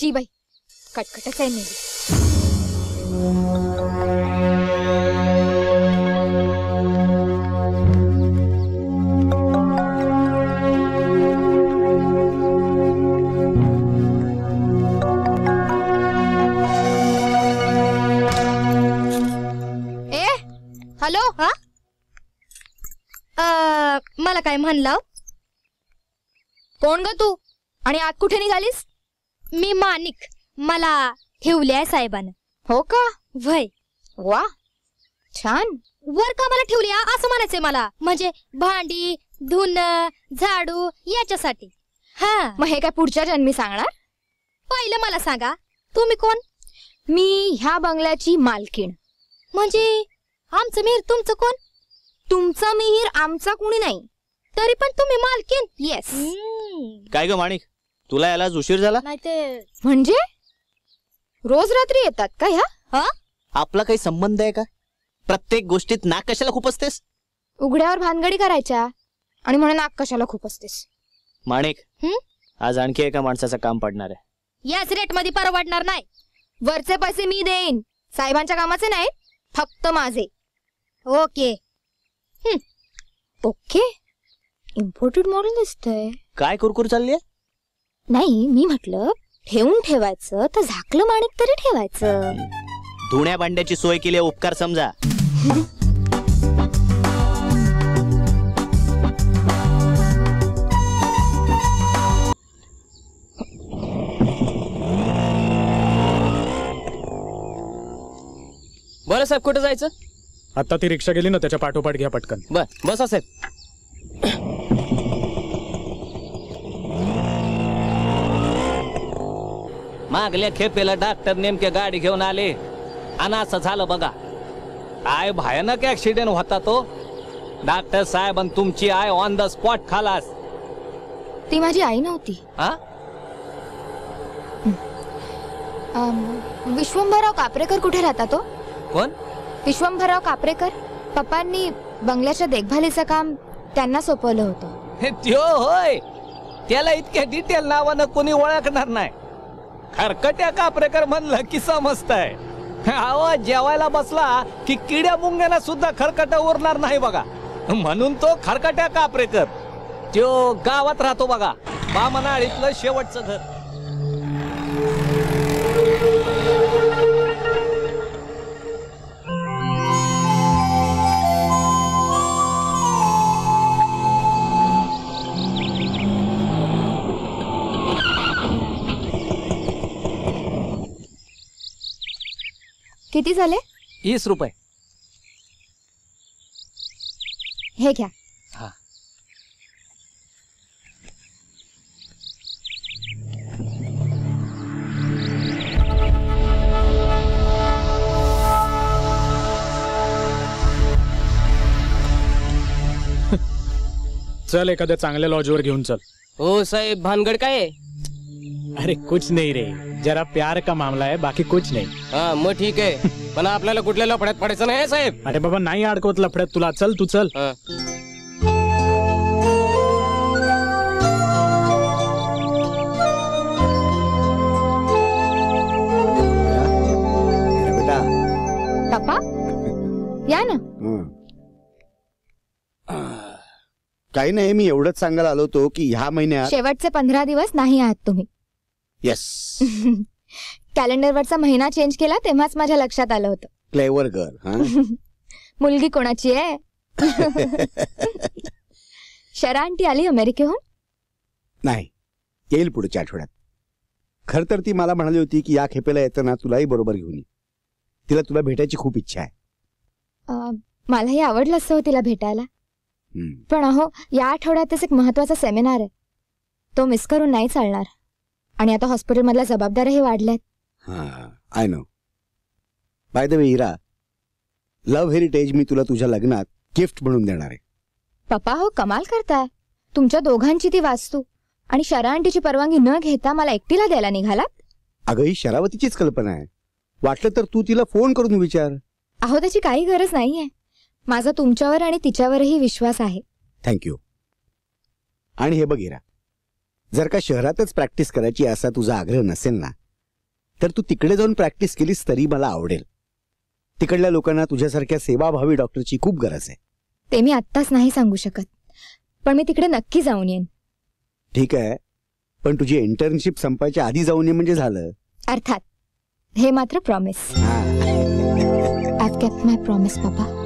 शी बाई, कटकटच आहे मेली. हॅलो. हा मला काय म्हणलं? कोण ग तू आणि आत कुठे निघालीस? मी माणिक. मला ठेवले साहेबानं. हो का? वय. वा छान. वर का मला ठेवली असं म्हणायचंय मला. म्हणजे भांडी धुणं झाडू याच्यासाठी. हा मग हे काय पुढच्या जन्मी सांगणार? पहिलं मला सांगा तुम्ही कोण? मी ह्या बंगल्याची मालकीण. म्हणजे आमचं मिहीर तुमचं कोण? तुमचा मिहीर आमचा कोणी नाही. तरी पण तुम्ही मालकीण. येस. काय ग माणिक, तुला याला उशीर झाला? नाही ते म्हणजे रोज रात्री येतात का ह्या? हा आपला काही संबंध आहे का? प्रत्येक गोष्टीत नाक कशाला खूप असतेस? उघड्यावर भानगडी करायच्या आणि म्हणून नाक कशाला खूप असतेस? माणिक, आज आणखी एका माणसाचं काम पडणार आहे. याच रेट मध्ये परवडणार नाही. वरचे पैसे मी देईन. साहेबांच्या कामाचे नाही, फक्त माझे. ओके. ओके. इम्पोर्टेड मॉडेल दिसतंय. काय कुरकुर चालली आहे? नाही, मी म्हटलं ठेवून ठेवायचं तर झाकलं माणिक तरी ठेवायचं. धुण्या भांड्याची सोय केली, उपकार समजा. बरं साहेब, कुठे जायचं? आता ती रिक्षा गेली ना, त्याच्या पाठोपाठ घ्या पटकन. बसा साहेब. मागल्या खेपेला डॉक्टर नेमके गाडी घेऊन आले आणि असं झालं बघा. काय भयानक ऍक्सिडेंट होता तो. डॉक्टर साहेब आणि तुमची आय ऑन द स्पॉट खालास. ती माझी आई नव्हती. हा विश्वंभरराव कापरेकर कुठे राहता तो? कोण? विश्वंभरराव कापरेकर. पप्पांनी बंगल्याच्या देखभालीचं काम त्यांना सोपवलं होतं. त्यो होय. त्याला इतक्या डिटेल नावानं कोणी ओळखणार नाही. खरकट्या कापरेकर म्हणलं की समजतंय. आवाज जेवायला बसला की किड्या मुंग्यांना सुद्धा खरकटा उरणार नाही बघा. म्हणून तो खरकट्या कापरेकर. त्यो गावात राहतो बघा, बामणाळीतलं शेवटचं घर. किती झाले? 20 रुपये. हे घ्या. हा. चल, एखाद्या चांगल्या लॉजवर घेऊन चल. हो साहेब, भानगड काय आहे? अरे कुछ नहीं रे, जरा प्यार का मामला है, बाकी कुछ नहीं. हा मग ठीक आहे, पण आपल्याला कुठल्या लफड्यात पडायचं नाही साहेब. अरे बाबा, नाही अडकवत लफड्यात तुला. चल तू चल. बेटा, पप्पा या ना. काही नाही, मी एवढंच सांगायला आलो होतो की ह्या महिन्यात शेवटचे 15 दिवस नाही आहात तुम्ही. येस. कॅलेंडरवरचा महिना चेंज केला तेव्हाच माझ्या लक्षात आलं होतं. Clever girl. मुलगी कोणाची आहे? शरा आंटी आली अमेरिकेहून? नाही, येईल पुढच्या आठवड्यात. खर तर ती मला म्हणाली होती की या खेपेला येताना तुलाही बरोबर घेऊन ये. तिला तुला भेटायची खूप इच्छा आहे. मलाही आवडलं असतं तिला भेटायला. पण अहो, या आठवड्यातच एक महत्वाचा सेमिनार आहे, तो मिस करून नाही चालणार. आणि आता हॉस्पिटलमधल्या जबाबदाऱ्याही वाढल्यात. हा, I know. By the way Hira, love heritage मी तुला तुझ्या लग्नात गिफ्ट म्हणून देणार आहे. पप्पा हो, कमाल करताय. तुमच्या दोघांची ती वास्तू आणि शरा आंटीची परवानगी न घेता मला एकटीला द्यायला निघालात? अगं, ही शरावतीचीच कल्पना आहे. वाटलं तर तू तिला फोन करून विचार. अहो, त्याची काही गरज नाहीये. माझा तुमच्यावर आणि तिच्यावरही विश्वास आहे. थँक्यू. आणि हे बघ हिरा, जर का शहरातच प्रॅक्टिस करायची असा तुझा आग्रह नसेल ना, तर तू तिकडे जाऊन प्रॅक्टिस केलीस तरी मला आवडेल. तिकडल्या लोकांना तुझ्यासारख्या सेवाभावी डॉक्टरची खूप गरज आहे. ते मी आत्ताच नाही सांगू शकत, पण मी तिकडे नक्की जाऊन येईन. ठीक आहे, पण तुझी इंटर्नशिप संपायच्या आधी जाऊन ये म्हणजे झालं. अर्थात, हे मात्र promise. I kept my promise पापा.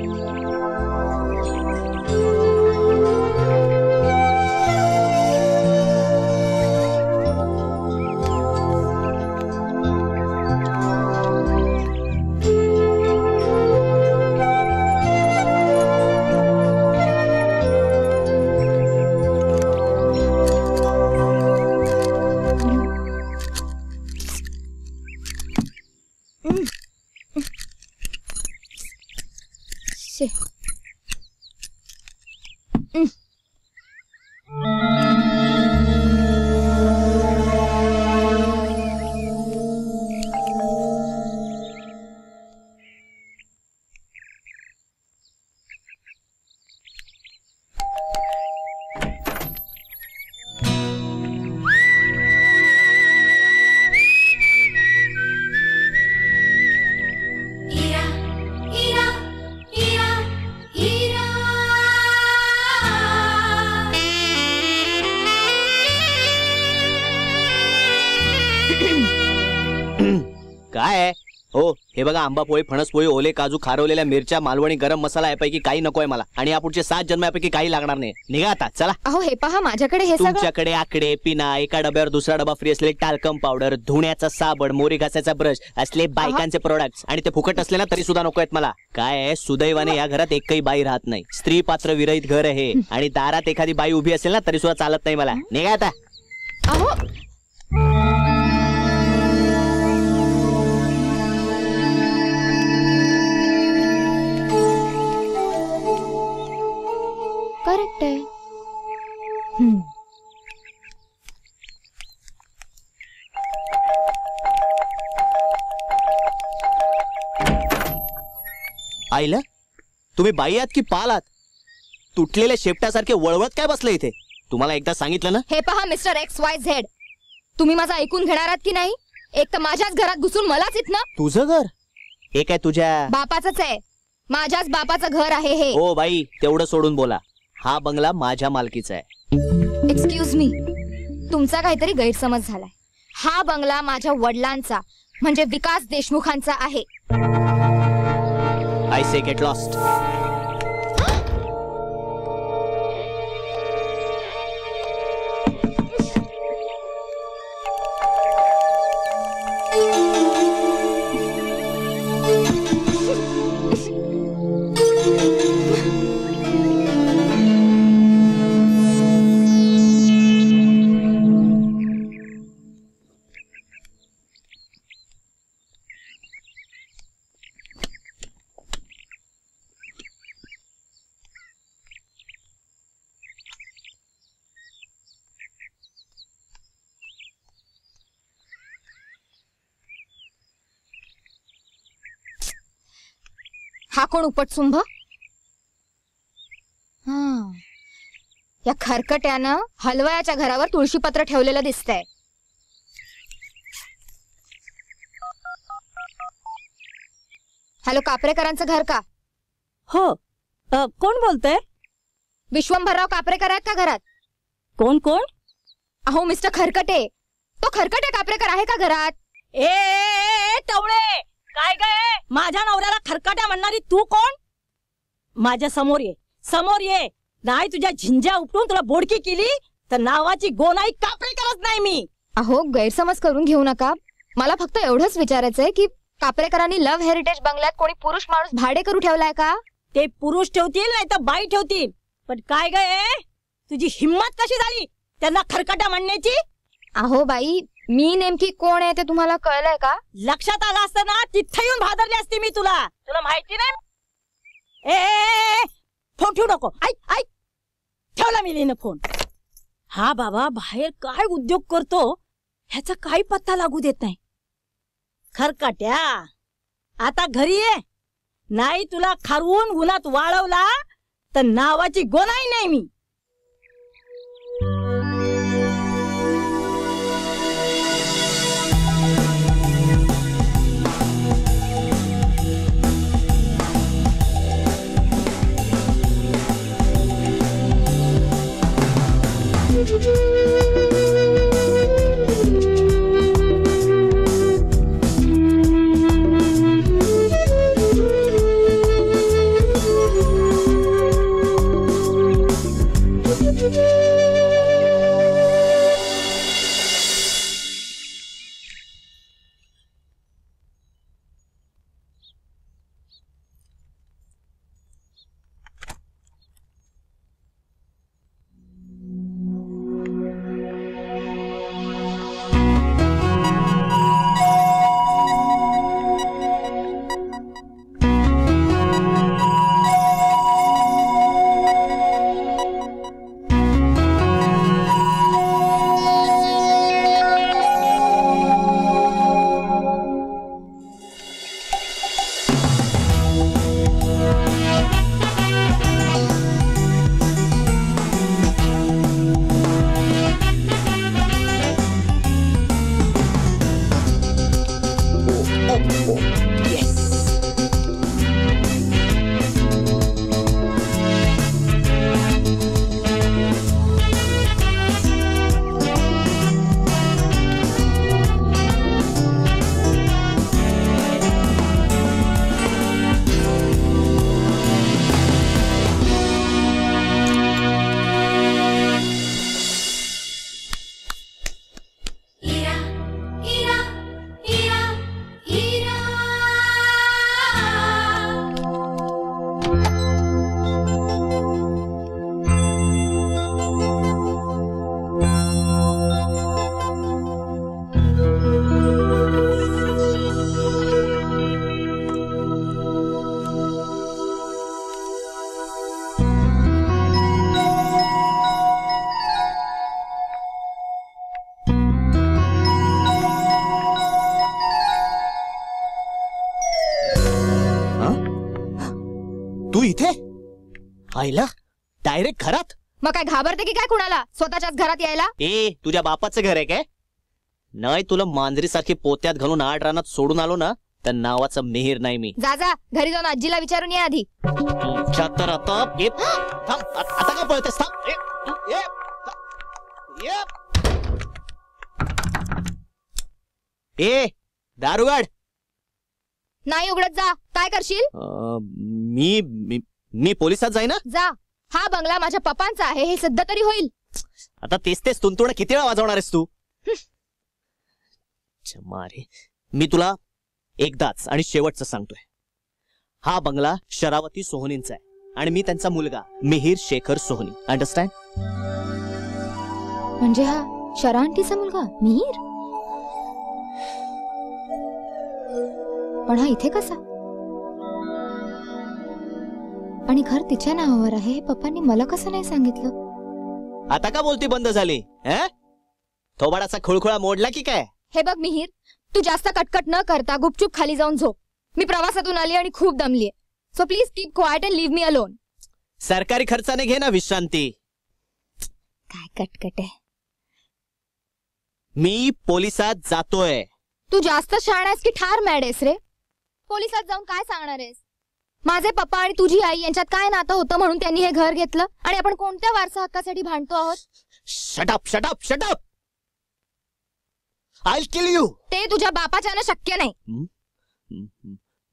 काय आहे हो? हे बघा, आंबा पोळी, फणस पोळी, ओले काजू, खारवलेल्या मिरच्या, मालवणी गरम मसाला यापैकी काही नकोय मला. आणि या पुढचे 7 जन्म यापैकी काही लागणार नाही. निघा आता, चला. अहो हे पहा, माझ्याकडे हे सगळं. तुमच्याकडे आकडे, पिना, एका डब्यावर दुसरा डबा फ्री असलेले टाल्कम पावडर, धुण्याचा साबण, मोरी घासायचा ब्रश असले बायकांचे प्रोडक्ट्स, आणि ते फुकट असले ना तरी सुद्धा नको आहेत मला. काय आहे, सुदैवाने या घरात एकही बाई राहत नाही. स्त्री पात्र विरहित घर आहे. आणि दारात एखादी बाई उभी असेल ना तरी सुद्धा चालत नाही मला. निघा आता. अहो करेक्ट आहे. आईला, तुम्ही बाई आहात की पाल आहात? तुटलेल्या शेपटासारखे वळवळत काय बसले इथे? तुम्हाला एकदा सांगितलं ना. हे पहा मिस्टर XYZ, तुम्ही माझं ऐकून घेणार आहात की नाही? एक तर माझ्याच घरात घुसून मलाच इथनं. तुझं घर हे काय तुझ्या बापाचंच आहे. माझ्याच बापाचं घर आहे हे. ओ बाई, तेवढं सोडून बोला. हा बंगला माझ्या मालकीचा आहे. एक्सक्यूज मी, तुमचा काहीतरी गैरसमज झालाय. हा बंगला माझ्या वडिलांचा म्हणजे विकास देशमुखांचा आहे. I say get lost. हा कोण उपटसुंभ? या खरकट्यानं हलवयाच्या घरावर तुळशीपत्र ठेवलेलं दिसतंय. हॅलो, कापरेकरांचं घर का? हो. कोण बोलतंय? विश्वंभरराव कापरेकर आहेत का घरात? कोण कोण? अहो मिस्टर खरकटे. तो खरकटे कापरेकर आहे का घरात? ए टवळे, काय गे? माझ्या नवऱ्याला खरकाट्या म्हणणारी तू कोण? माझ्या समोर ये, समोर ये. नाही तुझ्या झिंज्या उपटून तुला बोडकी केली तर नावाची गोनाई कापरेकरच नाही मी. अहो गैरसमज करून घेऊ नका. मला फक्त एवढंच विचारायचंय की कापरेकरांनी लव्ह हेरिटेज बंगल्यात कोणी पुरुष माणूस भाडे करू ठेवलाय का? ते पुरुष ठेवतील नाही तर बाई ठेवतील, पण काय गे तुझी हिम्मत कशी झाली त्यांना खरकाट्या म्हणण्याची? अहो बाई, मी नेमकी कोण आहे ते तुम्हाला कळलंय का? लक्षात आलं असतं ना तिथे येऊन भादरली असती मी तुला. तुला माहिती नाही? ए फोन ठेवू नको. ऐक ऐक, ठेवला मी लिहिणं फोन. हा बाबा बाहेर काय उद्योग करतो ह्याचा काही पत्ता लागू देत नाही. खरकाट्या आता घरी ये, नाही तुला खारवून उन्हात वाळवला तर नावाची गोनाई नाही मी. इथे आईला डायरेक्ट घरात. मग काय घाबरते की काय कुणाला स्वतःच्याच घरात यायला? ए तुझ्या बापाचं घर आहे काय? नाही तुला मांजरीसारखी पोत्यात घालून आड रानात सोडून आलो ना तर नावाचं मिहीर नाही मी. जा जा घरी जाऊन आजीला विचारून ये आधी. तुझ्या तर आता आता काय पळतेस? थांब. ए दारुगाड. नाही उघडत जा. काय करशील? मी पोलिसात जाईन ना. जा. हा बंगला माझ्या पप्पांचा आहे हे सिद्ध तरी होईल. आता तेच तुंतुण किती वेळा वाजवणार आहेस तू? मारे मी तुला एकदाच आणि शेवटचं सांगतोय, हा बंगला शरावती सोहनींचा आहे आणि मी त्यांचा मुलगा मिहीर शेखर सोहनी. अंडरस्टँड? म्हणजे हा शरांटीचा मुलगा मिहीर? पण हा इथे कसा? आणि घर तिच्या नावावर आहे हे पप्पांनी मला कसं नाही सांगितलं? आता का बोलती बंद झाली? थोबाडाचा खुळखुळा मोडला की काय? हे बघ मिहीर, तू जास्त कटकट न करता गुपचूप खाली जाऊन झोप. मी प्रवासातून आली आणि खूप दमलीये. So please keep quiet and leave me alone. सरकारी खर्चाने घे ना विश्रांती. काय कटकट आहे. मी पोलिसात जातोय. तू जास्त शहाणा आहेस की ठार मॅड आहेस रे? पोलिसात जाऊन काय सांगणार आहेस? माझे पप्पा आणि तुझी आई यांच्यात काय नातं होतं म्हणून त्यांनी हे घर घेतलं आणि आपण कोणत्या वारसा हक्कासाठी भांडतो आहोत? Shut up shut up shut up. I kill you. ते तुझ्या बापाच्यानं शक्य नाही.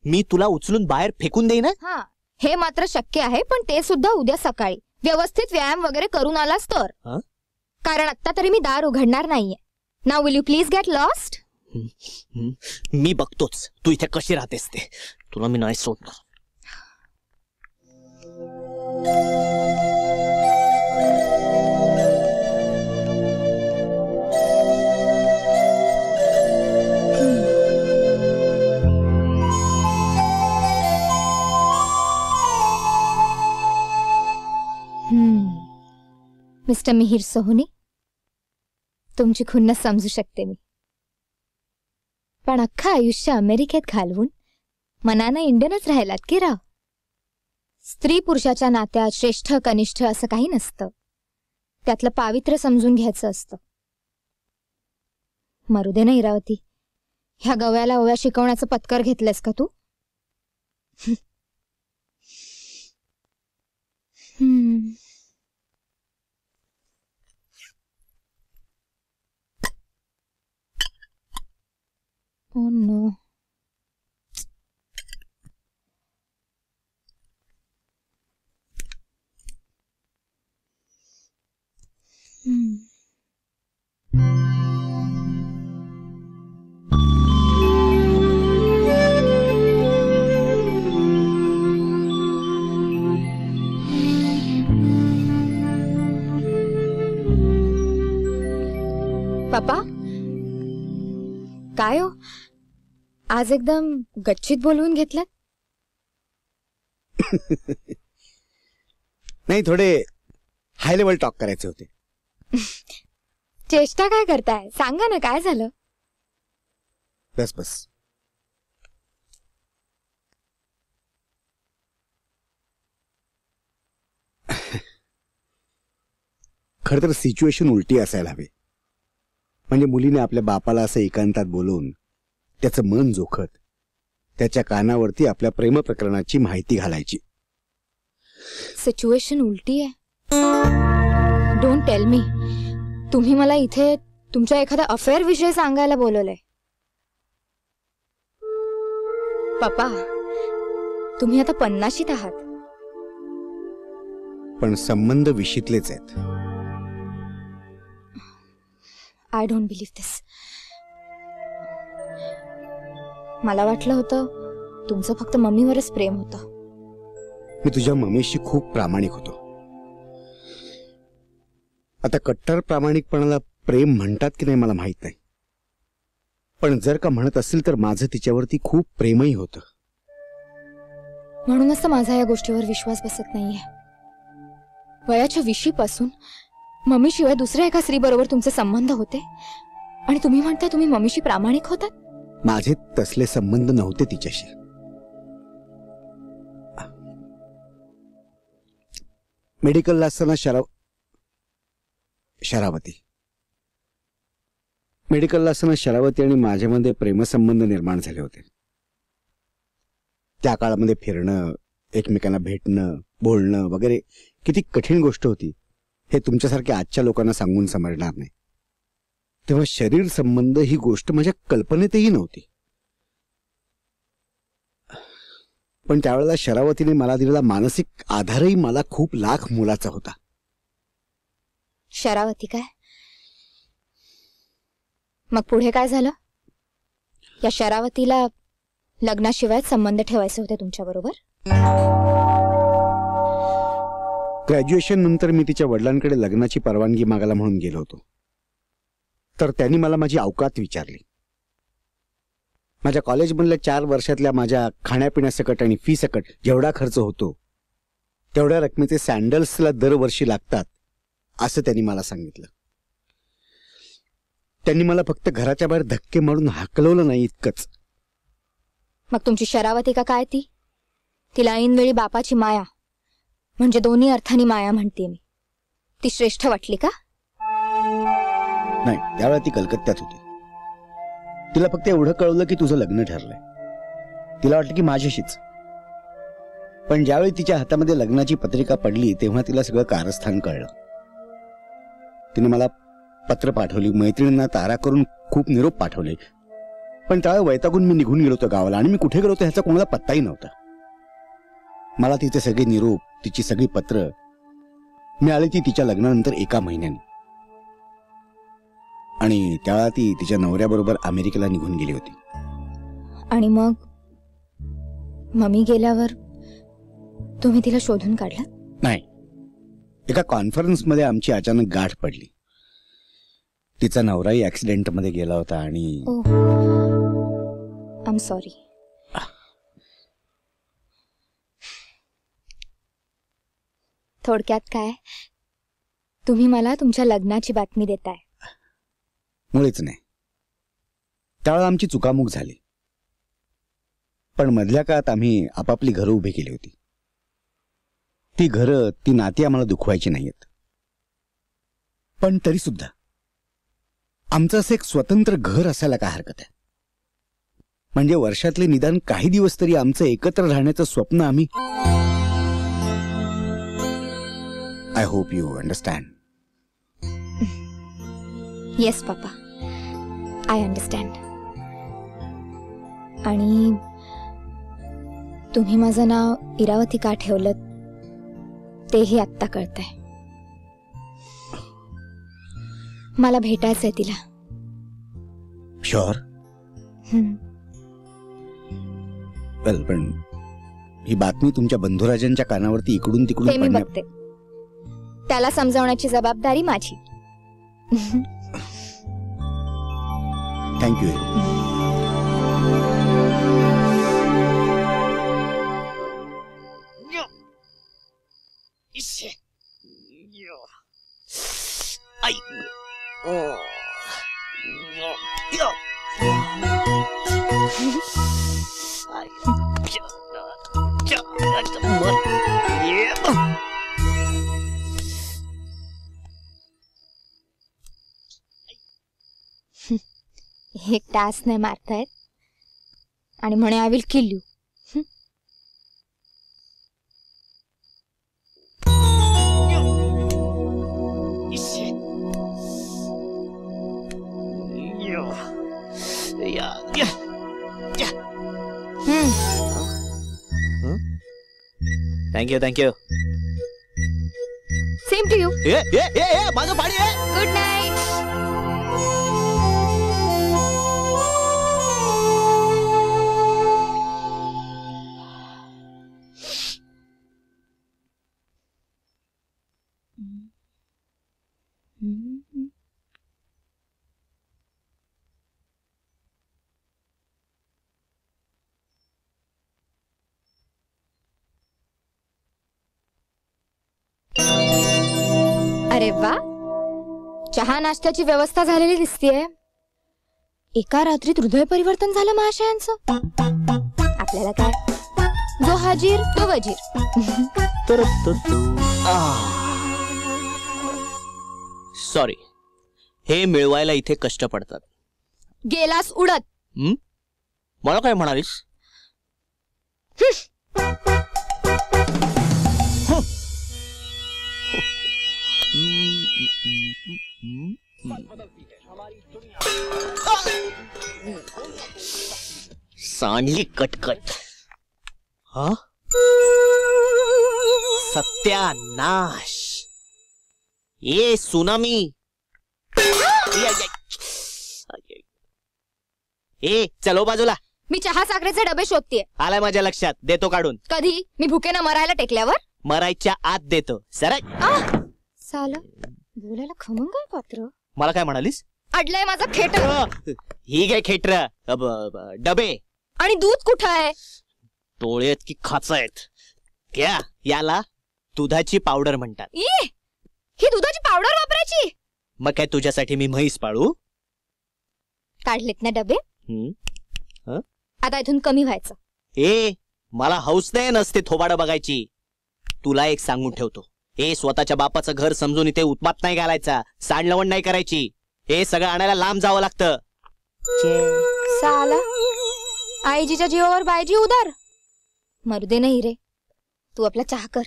मी तुला उचलून बाहेर फेकून देईन. हा हे मात्र शक्य आहे, पण ते सुद्धा उद्या सकाळी व्यवस्थित व्यायाम वगैरे करून आलास तर. कारण आता तरी मी दार उघडणार नाहीये. Now will you please get lost? मी बघतोच तू इथे कशी राहतेस ते. तुला मी नाही सोडणार. मिस्टर मिहीर सोहनी, तुमची खुन्नस समजू शकते मी. पण अख्खं आयुष्य अमेरिकेत घालवून मनानं इंडियनच राहिलात की राव. स्त्री पुरुषाच्या नात्यात श्रेष्ठ कनिष्ठ असं काही नसतं. त्यातलं पावित्र्य समजून घ्यायचं असतं. मरू दे ना इरावती, ह्या गव्याला ओव्या शिकवण्याचं पत्कर घेतलंस का तू? Oh no. पापा काय हो, आज एकदम गच्चीत बोलवून घेतलं? नाही, थोडे हाय लेवल टॉक करायचे होते. चेष्टा काय करताय? सांगा ना काय झालं? बस बस. खर तर सिच्युएशन उलटी असायला हवी. म्हणजे मुलीने आपल्या बापाला असं एकांतात बोलवून त्याचं मन जोखत त्याच्या कानावरती आपल्या प्रेम प्रकरणाची माहिती घालायची. सिच्युएशन उलटी आहे? Don't tell me. तुम्ही मला इथे तुमच्या एखाद्या अफेअर विषयी सांगायला बोलवलंय. पप्पा, तुम्ही आता 50शीत आहात. पण संबंध विशीतलेच आहेत. आय डोंट बिलीव्ह दिस. मला वाटलं होतं तुमचं फक्त मम्मीवरच प्रेम होतं. मी तुझ्या मम्मीशी खूप प्रामाणिक होतो. आता कट्टर प्रामाणिकपणाला प्रेम म्हणतात की नाही मला माहित नाही, पण जर का म्हणत असेल तर माझं तिच्यावरती खूप प्रेमही होतं. म्हणूनच तर माझा या गोष्टीवर विश्वास बसत नाहीये. वयाच्या 20 पासून मम्मीशिवाय दुसऱ्या एका स्त्री बरोबर तुमचे संबंध होते आणि तुम्ही म्हणता तुम्ही मम्मीशी प्रामाणिक होतात. माझे तसले संबंध नव्हते तिच्याशी. मेडिकलला असताना शरावती आणि माझ्यामध्ये प्रेमसंबंध निर्माण झाले होते. त्या काळामध्ये फिरणं, एकमेकांना भेटणं, बोलणं वगैरे किती कठीण गोष्ट होती हे तुमच्यासारख्या आजच्या लोकांना सांगून समजणार नाही. तेव्हा शरीर संबंध ही गोष्ट माझ्या कल्पनेतही नव्हती. पण त्यावेळेला शरावतीने मला दिलेला मानसिक आधारही मला खूप लाख मोलाचा होता. शरावती काय? मग पुढे काय झालं? या शरावतीला लग्नाशिवाय संबंध ठेवायचे होते तुमच्या बरोबर? ग्रॅज्युएशन नंतर मी तिच्या वडिलांकडे लग्नाची परवानगी मागायला म्हणून गेलो होतो. तर त्यांनी मला माझी औकात विचारली. माझ्या कॉलेजमधल्या 4 वर्षातल्या माझ्या खाण्यापिण्यासकट आणि फी सकट जेवढा खर्च होतो तेवढ्या रकमेचे सँडल्सला दरवर्षी लागतात असं त्यांनी मला सांगितलं. त्यांनी मला फक्त घराच्या बाहेर धक्के मारून हाकलवलं नाही इतकंच. मग तुमची शरावती का काय ती? तिला ऐनवेळी बापाची माया, म्हणजे दोन्ही अर्थानी माया म्हणते मी, ती श्रेष्ठ वाटली का? नाही, त्यावेळेला ती कलकत्त्यात होती. तिला फक्त एवढं कळवलं की तुझं लग्न ठरलंय. तिला वाटलं की माझ्याशीच. पण ज्यावेळी तिच्या हातामध्ये लग्नाची पत्रिका पडली तेव्हा तिला सगळं कारस्थान कळलं. तिने मला पत्र पाठवली, मैत्रिणींना तारा करून खूप निरोप पाठवले. पण त्यावेळी वैतागून मी निघून गेलो होतो गावाला आणि मी कुठे गेलो होतो ह्याचा कोणाला पत्ताही नव्हता. मला तिचे सगळे निरोप, तिची सगळी पत्र मिळाली ती तिच्या लग्नानंतर 1 महिन्याने. आणि त्यावेळा ती तिच्या नवऱ्याबरोबर अमेरिकेला निघून गेली होती. आणि मग मम्मी गेल्यावर तुम्ही तिला शोधून काढलं? नाही, एका कॉन्फरन्समध्ये आमची अचानक गाठ पडली. तिचा नवराही ऍक्सिडेंटमध्ये गेला होता आणि आय एम सॉरी. थोडक्यात काय, तुम्ही मला तुमच्या लग्नाची बातमी देताय? मुळीच नाही. त्यावेळेला आमची चुकामुक झाली. पण मधल्या काळात आम्ही आपापली घरं उभी केली होती. ती घरं, ती नाती आम्हाला दुखवायची नाहीयेत. पण तरी सुद्धा आमचं असं एक स्वतंत्र घर असायला काय हरकत आहे? म्हणजे वर्षातले निदान काही दिवस तरी आमचं एकत्र राहण्याचं स्वप्न आम्ही. I hope you understand. Yes papa, I understand. आणि तुम्ही माझं नाव इरावती का ठेवलं तेही आत्ता कळतंय. मला भेटायचंय तिला. शुअर? वेल, पण ही बातमी तुमच्या बंधुराजांच्या कानावरती इकडून ते तिकडून मी बघते. त्याला समजावण्याची जबाबदारी माझी. थँक्यू. एक टास नाही मारतायत आणि म्हणे I will kill you. Thank you thank you. Same to you. माझं पाणी आहे. Good night. अरे वा, चहा नाश्त्याची व्यवस्था झालेली दिसतीये. एका रात्रीत हृदय परिवर्तन झालं महाशयांचं. आपल्याला काय जो हाजीर तो वजीर. सॉरी, हे मिळवायला इथे कष्ट पडतात. गेलास उडत. मला काय म्हणालीस? सांडली कटकट. हा, सत्यानाश. ये सुनामी. ए चलो बाजूला. मी चहा साखरेचे डबे शोधतेय. आलाय माझ्या लक्षात, देतो काढून. कधी? मी भुकेनं मरायला टेकल्यावर? मरायच्या आत देतो. सर साला बोलायला खमंग काय पात्र. मला काय म्हणालीस? अडलंय माझं खेटर. ही काय खेटर? डबे. आणि दूध कुठं आहे? टोळेत की खाच आहेत क्या? याला दुधाची पावडर म्हणतात. ही दुधाची पावडर वापरायची? मग काय तुझ्यासाठी मी म्हैस पाळू? काढलेत ना डबे. आता इथून कमी व्हायचं. मला हौस नाही नसते थोबाडं बघायची. तुला एक सांगून ठेवतो, स्वतःच्या बापाचं घर समजून इथे उत्मात नाही घालायचा, सांडलवण नाही करायची. सगळं आणायला लांब जावं लागतं. साला आईजीच्या जीवावर बायजी उदार. मरू दे नाही रे, तू आपला चहा कर.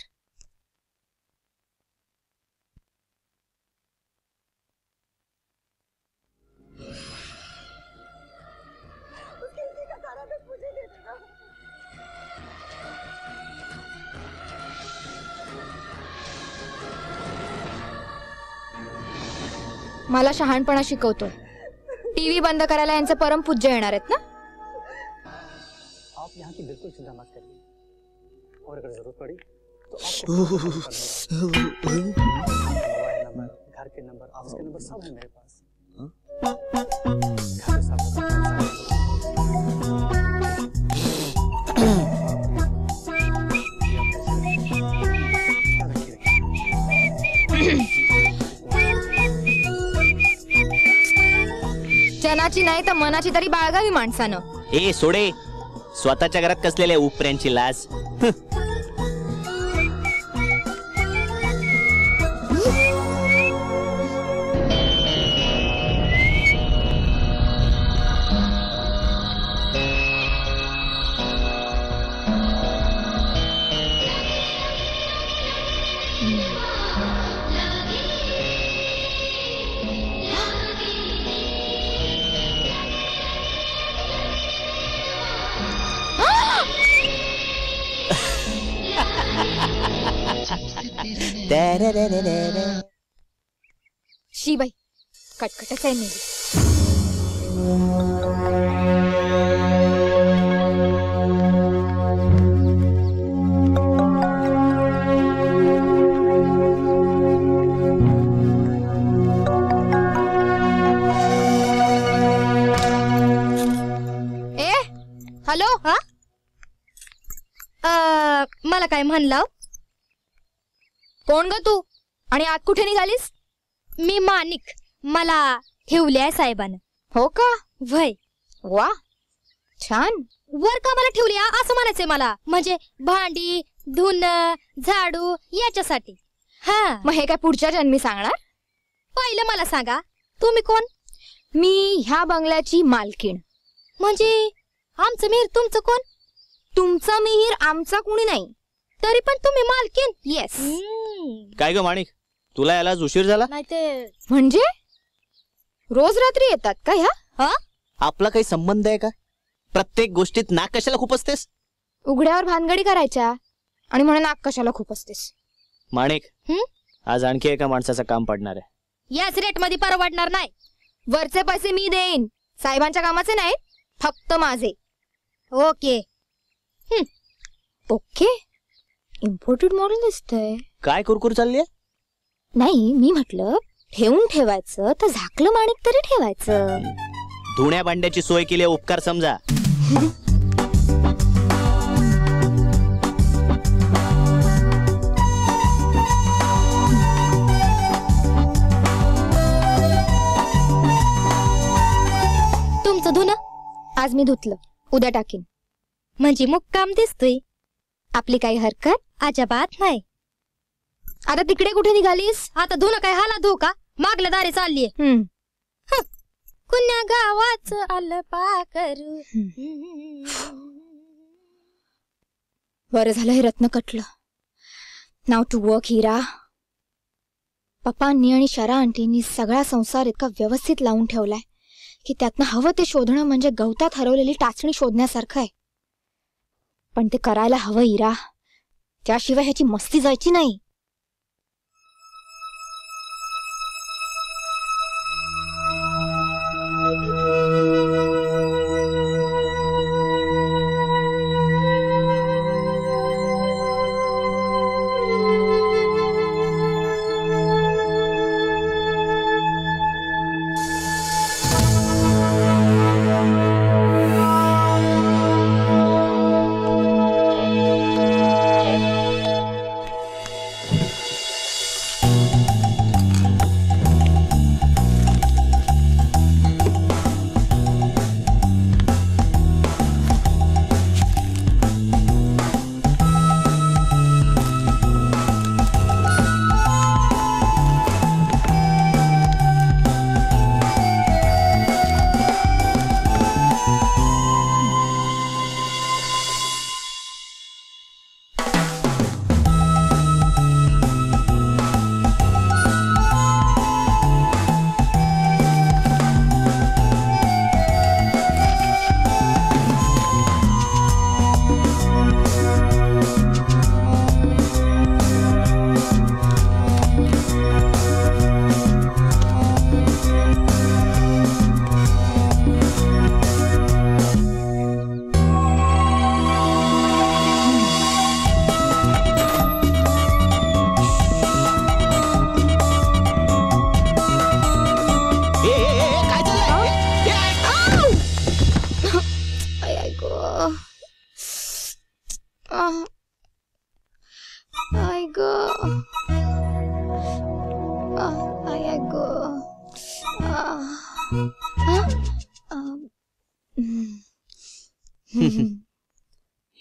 मला शहाणपणा शिकवतोय. टीव्ही बंद करायला यांचे परमपूज्य येणार आहेत ना? आप यहाँ की बिल्कुल चिंता मत करिए, और अगर जरूरत पड़ी तो आपको मोबाइल नंबर, घर के नंबर, ऑफिस के नंबर सब है मेरे पास. घर में सब जनाची नाही तर मनाची तरी बाळगावी माणसानं. सोडे, स्वतःच्या घरात कसलेल्या उपऱ्यांची लाज. शी बाई, कटकटच आहे मेली. हॅलो. हा, मला काय म्हणलं? कोण ग तू आणि आत कुठे निघालीस? मी माणिक. मला ठेवले साहेबानं. हो का? वय. वा, छान. वर का मला ठेवली असं म्हणायचंय मला. म्हणजे भांडी धुणं झाडू याच्यासाठी. हा, मग हे काय पुढच्या जन्मी सांगणार? पहिलं मला सांगा, तुम्ही कोण? मी ह्या बंगल्याची मालकीण. म्हणजे आमचं मिहीर तुमचं कोण? तुमचा मिहीर आमचा कुणी नाही, तरी पण तुम्ही मालकीण. येस. काय ग माणिक, तुला याला उशीर झाला? नाही ते म्हणजे रोज रात्री येतात का ह्या? हा, आपला काही संबंध आहे का? प्रत्येक गोष्टीत नाक कशाला खूप असतेस? उघड्यावर भानगडी करायच्या आणि म्हणून नाक कशाला खूप असतेस? माणिक, आज आणखी एका माणसाचं काम पडणार आहे. याच रेट मध्ये परवडणार नाही. वरचे पैसे मी देईन, साहेबांच्या कामाचे नाही, फक्त माझे. ओके. ओके. इम्पोर्टेड मॉडेल दिसतंय. काय कुरकुर चालली आहे? नाही, मी म्हटलं ठेवून ठेवायचं तर झाकलं माणिक तरी ठेवायचं. धुण्या भांड्याची सोय केली, उपकार समजा. तुमचं धुणं आज मी धुतलं, उद्या टाकीन. म्हणजे मुक्काम दिसतोय. आपली काही हरकत? अजिबात नाही. आता तिकडे कुठे निघालीस? आता धुणं काय हाला धू का? मागल्या दारी चाललीये. कुण्या गावाच आलं पाकरू. बरं झालं हे रत्न कटलं. नाव टू वर्क हिरा. पप्पांनी आणि शरा आंटींनी सगळा संसार इतका व्यवस्थित लावून ठेवलाय की त्यातनं हवं ते शोधणं म्हणजे गवतात हरवलेली टाचणी शोधण्यासारखं आहे. पण ते करायला हवं हिरा, त्याशिवाय ह्याची मस्ती जायची नाही.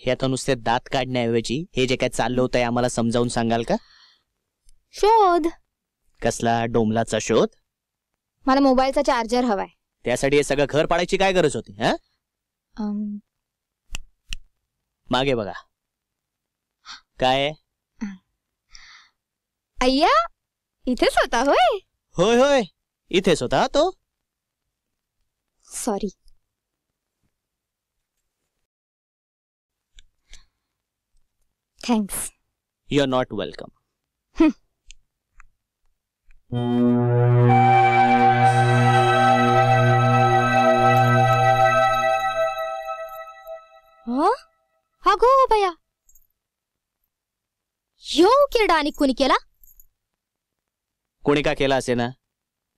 हे आता नुसते दात काढण्याऐवजी हे जे काय चाललं होतं आम्हाला समजावून सांगाल का? शोध. कसला डोमलाचा शोध? मला मोबाईलचा चार्जर हवाय. त्यासाठी हे सगळं घर पाडायची काय गरज होती? मागे बघा. काय? अय्या, इथेच होता होय? होय होय, इथेच होता तो. Sorry. Thanks. You are not welcome. अगो बया, ह्यो किरडा आणि कुणी केला? कोणी का केला असे ना,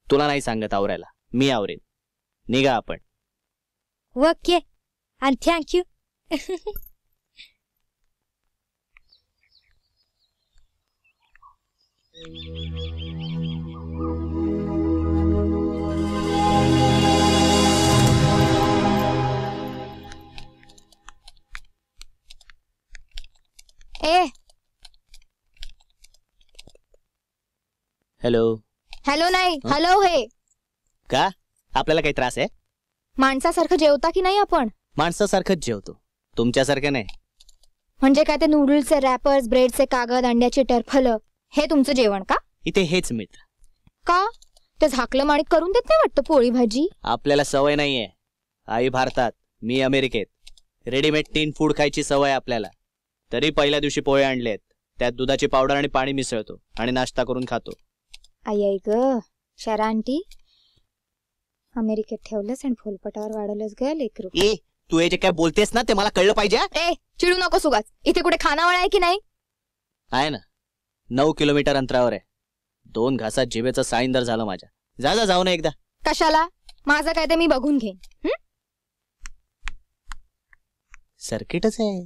तुला नाही सांगत आवरायला, मी आवरेन. निघा आपण. ओके, आणि थँक्यू. हॅलो. हॅलो नाही, हॅलो. हे का आपल्याला काही त्रास आहे? माणसासारखं जेवता की नाही आपण? माणसासारखंच जेवतो, तुमच्यासारखं नाही. म्हणजे काय ते नूडल्सचे रॅपर्स, ब्रेडचे कागद, अंड्याची टरफलं, हे तुमचं जेवण का? इथे हेच मिळतं. का ते झाकलं माणिक करून देत नाही वाटतं पोळी भाजी? आपल्याला सवय नाहीये. आई भारतात, मी अमेरिकेत. रेडीमेड टीन फूड खायची सवय आपल्याला. तरी पहिल्या दिवशी पोहे आणलेत, त्यात दुधाची पावडर आणि पाणी मिसळतो आणि नाश्ता करून खातो. आई ग शरा आंटी, अमेरिकेत ठेवलंस आणि फुलपटावर वाढवलंस ग लेकरू. ए, तू हे जे काय बोलतेस ना ते मला कळलं पाहिजे. ए, चिडू नको सुगाच. इथे कुठे खानावळ आहे की नाही? आहे ना, 9 किलोमीटर अंतरावर आहे. 2 घासात जिभेचं साईंदर झालं माझ्या. जा जाऊ ना एकदा. कशाला? माझं काय ते मी बघून घेईन. सर्किटच आहे.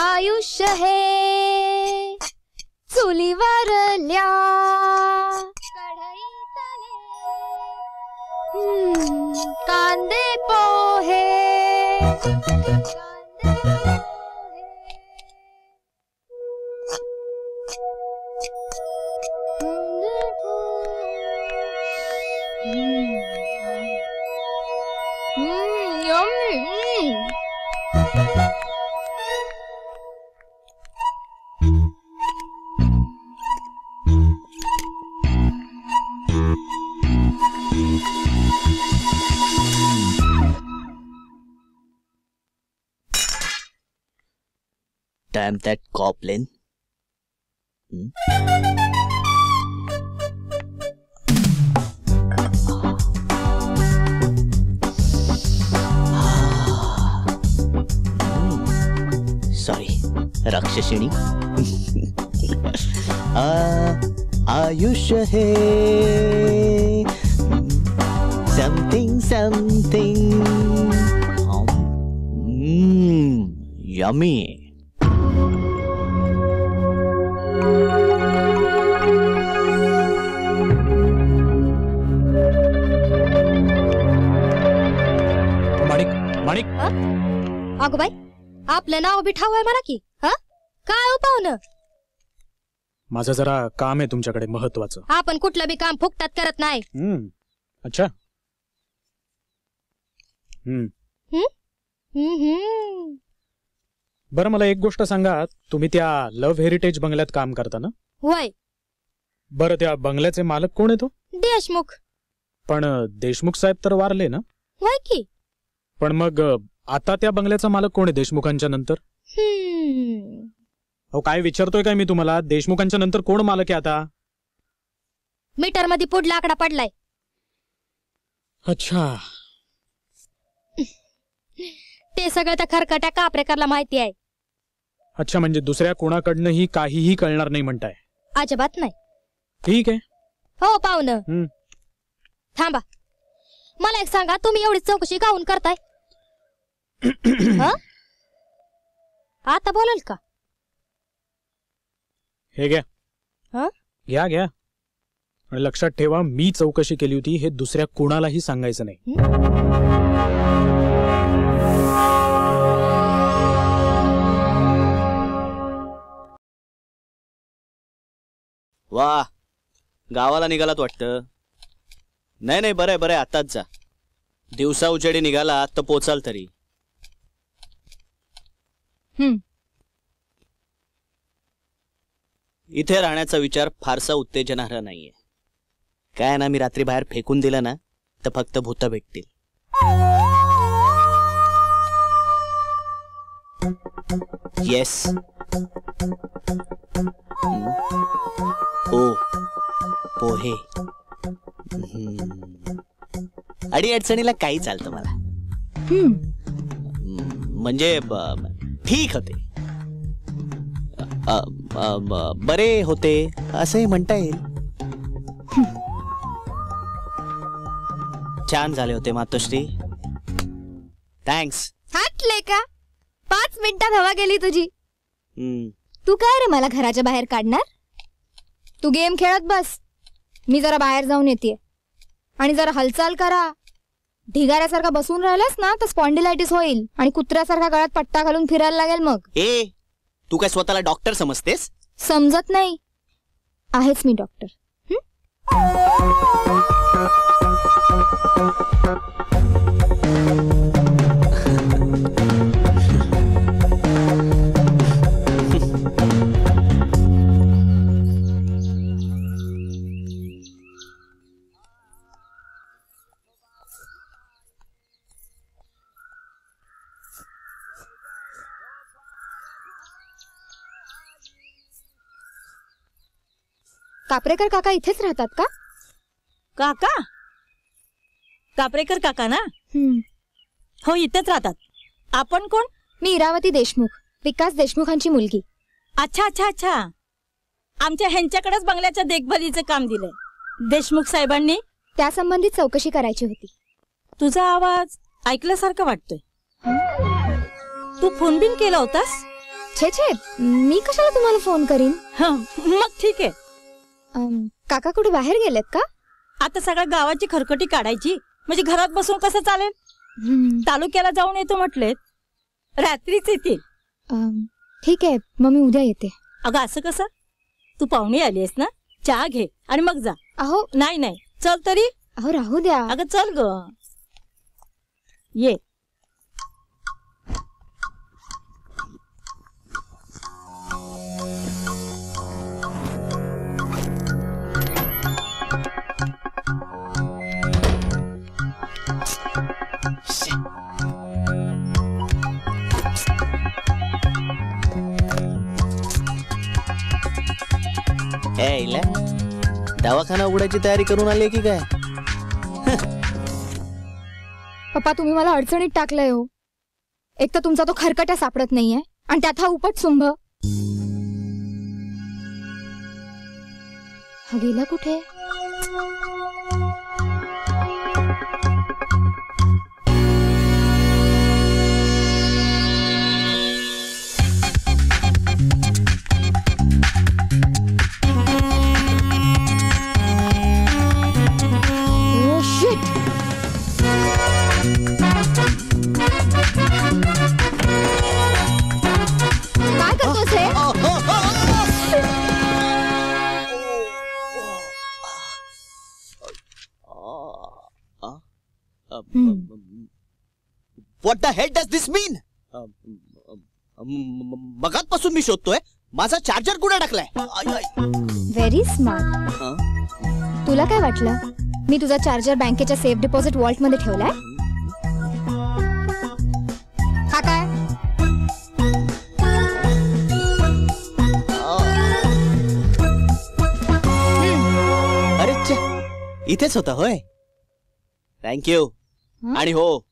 आयुष्य हे चुलीवरल्या कढईतले कांदे पोहे Damn that goblin. Sorry, राक्षसिणी. आयुष्य है something something. Yummy. माणिक अगो बाई आपलं नाव बी ठाव आहे मला की हा काय पाहुणं माझं जरा काम आहे तुमच्याकडे महत्वाचं. आपण कुठलं बी काम फुकटात करत नाही. अच्छा. बरं मला एक गोष्ट सांगा, तुम्ही त्या लव्ह हेरिटेज बंगल्यात काम करता ना? होय. बरं त्या बंगल्याचे मालक कोण आहे तो? देशमुख. पण देशमुख साहेब तर वारले ना? होय की. पण मग आता त्या बंगल्याचा मालक कोण आहे देशमुखांच्या नंतर? अहो काय विचारतोय काय मी तुम्हाला? देशमुखांच्या नंतर कोण मालक आहे आता? मीटर मध्ये पुढला आकडा पडलाय. अच्छा. ते सगळं त्या खरकट्या कापरेकरला माहिती आहे. अच्छा म्हणजे दुसऱ्या कोणाकडनंही काहीही कळणार नाही म्हणताय? अजिबात नाही. ठीक आहे. हो पाहुणं थांबा, मला एक सांगा, तुम्ही एवढी चौकशी गाऊन करताय आता बोलाल का? हे घ्या. घ्या घ्या. आणि लक्षात ठेवा, मी चौकशी केली होती हे दुसऱ्या कोणालाही सांगायचं नाही. वा, गावाला निघालात वाटतं. नाही नाही, बरंय बरंय, आताच जा. दिवसा उजेडी निघाला तर पोचाल तरी. इथे राहण्याचा विचार फारसा उत्तेजनार्ह नाहीये. काय ना, मी रात्री बाहेर फेकून दिलं ना तर फक्त भूत भेटतील. येस. ओ पोहे. अडी अडचणीला काही चालतं मला. म्हणजे ठीक होते, बरे होते असंही म्हणता येईल. छान झाले होते मातोश्री. थँक्स. हटले का? 5 मिनिटात हवा गेली तुझी. तू काय रे मला घराच्या बाहेर काढणार? तू गेम खेळत बस, मी जरा बाहेर जाऊन येते. आणि जरा हालचाल करा. ढिगाऱ्यासारखा बसून राहिलास ना तर स्पॉन्डिलायटिस होईल आणि कुत्र्यासारखा गळ्यात पट्टा घालून फिरायला लागेल मग. ए, तू काय स्वतःला डॉक्टर समजतेस? समजत नाही, आहेच मी डॉक्टर. कापरेकर काका इथेच राहतात का? काका? कापरेकर काका ना? हो इथेच राहतात. आपण कोण? मी इरावती देशमुख, विकास देशमुखांची मुलगी. अच्छा अच्छा अच्छा. आमच्या ह्यांच्याकडेच बंगल्याच्या देखभालीचं काम दिलंय देशमुख साहेबांनी. त्या संबंधित चौकशी करायची होती. तुझा आवाज ऐकल्यासारखं वाटतोय. तू फोन बिन केला होतास? छे छे, मी कशाला तुम्हाला फोन करीन? मग ठीक आहे. काका कुठे बाहेर गेलेत का? आता सगळ्या गावाची खरकटी काढायची, म्हणजे घरात बसून कसं चालेल? तालुक्याला जाऊन येतो म्हटलेत, रात्रीच येतील. ठीक आहे, मग मी उद्या येते. अगं असं कसं? तू पाहुणी आली आहेस ना, चहा घे आणि मग जा. अहो नाही नाही, चल तरी. अहो राहू द्या. अगं चल ग, ये. दवाखाना उघडायची तयारी करून आली की काय? पप्पा तुम्ही मला अडचणीत टाकलंय हो. एक तर तुमचा तो खरकटा सापडत नाहीये आणि त्यात हा उपट सुंभ. हा गेला कुठे? What the hell does this mean? मगातपासून मी शोधतोय, माझा चार्जर कुठे टाकलाय? Very smart. तुला काय वाटलं मी तुझा चार्जर बँकेच्या सेफ डिपॉझिट वॉल्ट मध्ये ठेवलाय? हा काय? अरे इथेच होता होय. थँक्यू. आणि हो,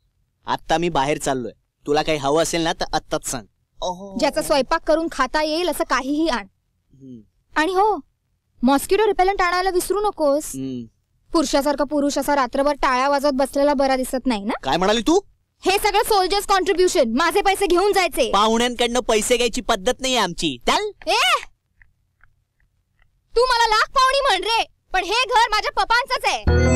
आता मी बाहेर चाललोय. तुला काही हवं असेल ना तर आत्ताच सांग. ज्याचा स्वयंपाक करून खाता येईल असं काहीही आण. आणि हो, मॉस्किटो रिपेलंट आणायला विसरू नकोस. पुरुषासारखा पुरुष असा रात्रभर टाळ्या वाजवत बसलेला बरा दिसत नाही ना. काय म्हणाली तू? हे सगळं सोल्जर्स कॉन्ट्रीब्युशन. माझे पैसे घेऊन जायचे. पाहुण्यांकडनं पैसे घ्यायची पद्धत नाही आमची. चल. तू मला लाख पाहुणी म्हण रे, पण हे घर माझ्या पप्पांचंच आहे.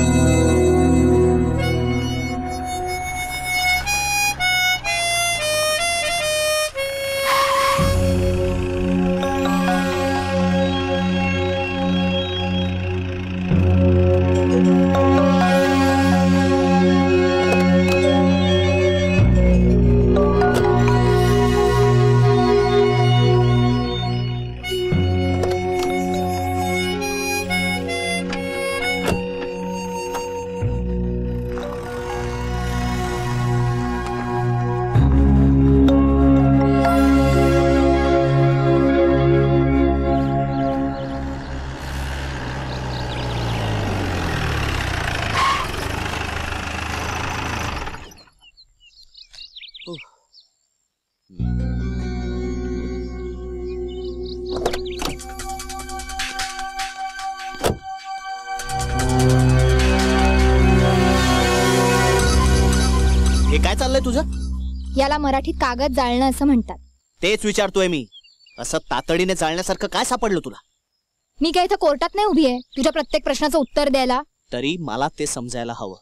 काय चाललंय तुझं? याला मराठीत कागद जाळणं असं म्हणतात. तेच विचारतोय मी. असं तातडीने जाळण्यासारखं काय सापडलं तुला? मी काय इथं कोर्टात नाही उभी आहे तुझ्या प्रत्येक प्रश्नाचं उत्तर द्यायला. तरी मला ते समजायला हवं,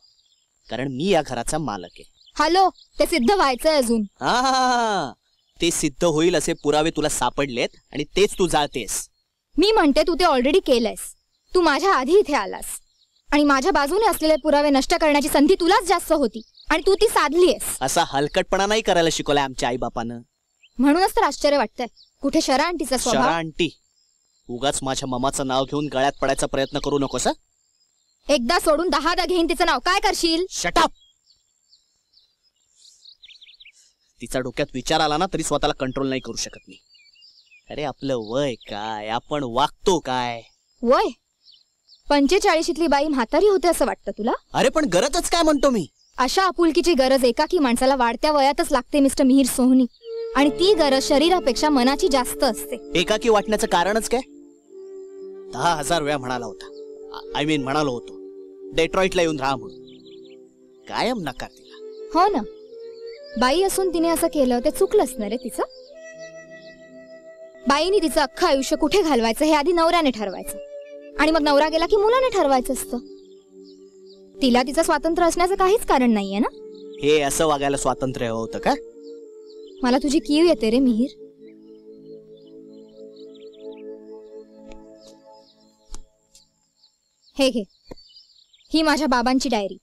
कारण मी या घराचा मालक आहे. हॅलो, ते सिद्ध व्हायचंय अजून. हा, ते सिद्ध होईल असे पुरावे तुला सापडलेत आणि तेच तू जाळतेस. मी म्हणते तू ते ऑलरेडी केलंयस. तू माझ्या आधी इथे आलास आणि माझ्या बाजूने असलेले पुरावे नष्ट करण्याची संधी तुलाच जास्त होती आणि तू ती साधलीयस. असा हलकटपणा नाही करायला शिकवलाय आमच्या आई बापानं. म्हणूनच तर आश्चर्य वाटतंय. कुठे शरा आंटीचा स्वभाव? शरा आंटी, उगाच माझ्या मामाचं नाव घेऊन गळ्यात पडायचा प्रयत्न करू नकोस. एकदा सोडून 10दा घेईन तिचं नाव. काय करशील? Shut up. तिचा डोक्यात विचार आला ना तरी स्वतःला कंट्रोल नाही करू शकत मी. अरे आपलं वय काय, आपण वागतो काय? वय 45ली बाई म्हातारी होते असं वाटतं तुला? अरे पण गरजच काय म्हणतो मी. अशा आपुलकीची गरज एकाकी माणसाला वाढत्या वयातच लागते मिस्टर मिहीर सोहनी. आणि ती गरज शरीरापेक्षा मनाची जास्त असते. एकाकी वाटण्याचं कारणच काय? 10,000 वेळा म्हणाला होता, आय मीन म्हणालो होतो डेट्रॉइटला येऊन राहा म्हणून. कायम नकार दिला. हो ना, बाई असून तिने असं केलं ते चुकलंच ना रे तिचं. बाईने तिचं अख्खं आयुष्य कुठे घालवायचं हे आधी नवऱ्याने ठरवायचं, आणि मग नवरा गेला की मुलाने ठरवायचं असतं. तिला तिचं स्वातंत्र्य असण्याचं काहीच कारण नाहीये ना. हे असं वागायला स्वातंत्र्य हवं होतं का? मला तुझी कीव येते रे मिहीर. हे घे, ही माझ्या बाबांची डायरी.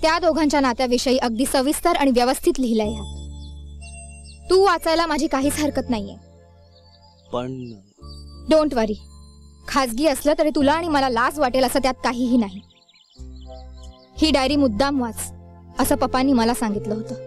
त्या दोघांच्या नात्याविषयी अगदी सविस्तर आणि व्यवस्थित लिहिलंय ह्यात. तू वाचायला माझी काहीच हरकत नाहीये. पण डोंट वरी, खाजगी असलं तरी तुला आणि मला लाज वाटेल असं त्यात काहीही नाही. ही डायरी मुद्दाम वाच असं पप्पांनी मला सांगितलं होतं.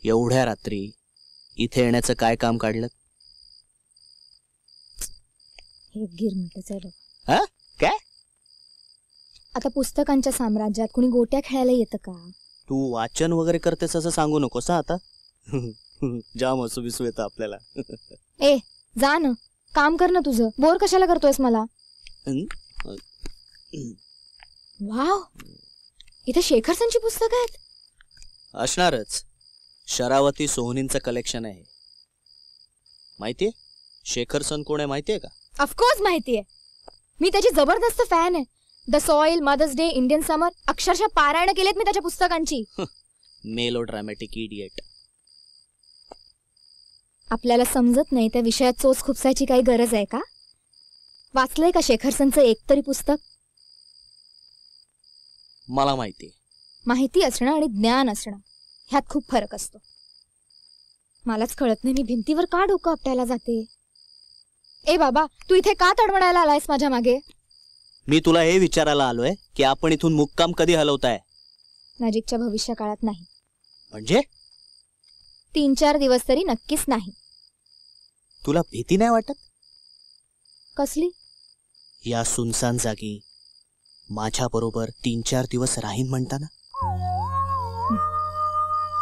एवढ्या रात्री इथे येण्याचं काय काम काढलं? हे गिरमिटच आहे बघ. हा? काय? आता पुस्तकांच्या साम्राज्यात कुणी गोट्या खेळायला येतं का? तू वाचन वगैरे करतेस असं सांगू नकोस हा आता. जाम असू बिसू येतं आपल्याला. ए जा ना, काम कर ना तुझं. बोर कशाला करतोयस मला? वाव, इथे शेखरसनची पुस्तकं आहेत. असणारच. शरावती सोहनींचं कलेक्शन आहे. माहितीये शेखरसन कोण आहे? माहितीये का? ऑफकोर्स माहितीये. मी त्याची जबरदस्त फॅन आहे. The soil, mother's day, Indian summer, अक्षरशः पारायण केलेत मी त्याच्या पुस्तकांची. मेलो ड्रामॅटिक इडियट. आपल्याला समजत नाही त्या विषयात चोच खुपसायची काही गरज आहे का? वाचलंय का शेखरसनचं एक तरी पुस्तक? मला माहितीये. माहिती असणं आणि ज्ञान असणं ह्यात खूप फरक असतो. मलाच कळत नाही मी भिंतीवर का डोकं आपटायला जाते. ए बाबा, तू इथे का तडमडायला आलायस माझ्या मागे? मी तुला हे विचारायला आलोय की आपण इथून मुक्काम कधी हलवताय? नजीकच्या भविष्य काळात नाही. म्हणजे 3-4 दिवस तरी नक्कीच नाही. तुला भीती नाही वाटत? कसली? या सुनसान जागी माझ्या बरोबर 3-4 दिवस राहीन म्हणताना?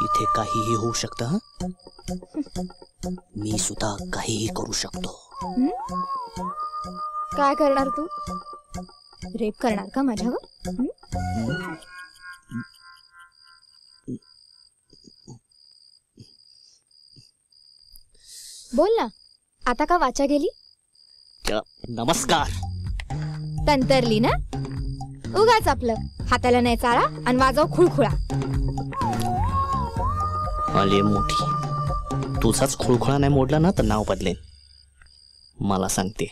इथे काहीही होऊ शकतं. हं? मी सुद्धा काहीही करू शकतो. काय करणार तू? रेप करणार का माझ्यावर? बोल ना, आता का वाचा गेली? नमस्कार. तंतरली ना? उगाच आपलं हाताला नाही चाळा आणि वाजव खुळखुळा. आले मोठी. तुझाच खुळखुळा नाही मोडला ना तर नाव बदलेन. मला सांगते.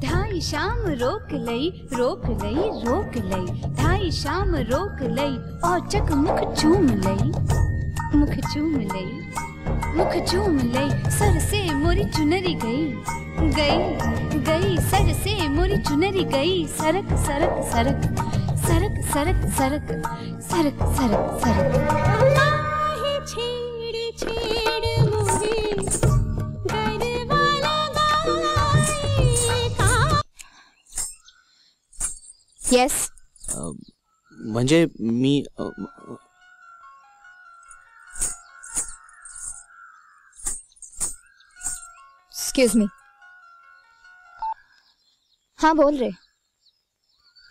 ढाई शाम रोक लई रोक लई रोक लई ढाई शाम रोक लई औचक मुख चूम लई मुख चूम लई मुख चूम लई सर से मोरी चुनरी गई गई गई सर से मोरी चुनरी गई सरक सरक सरक सरक सरक सरक सरक सरक सरक छेड़ छेड़ मोरी गरवाला गाए का येस म्हणजे मी एक्सक्यूज मी. हाँ बोल रे.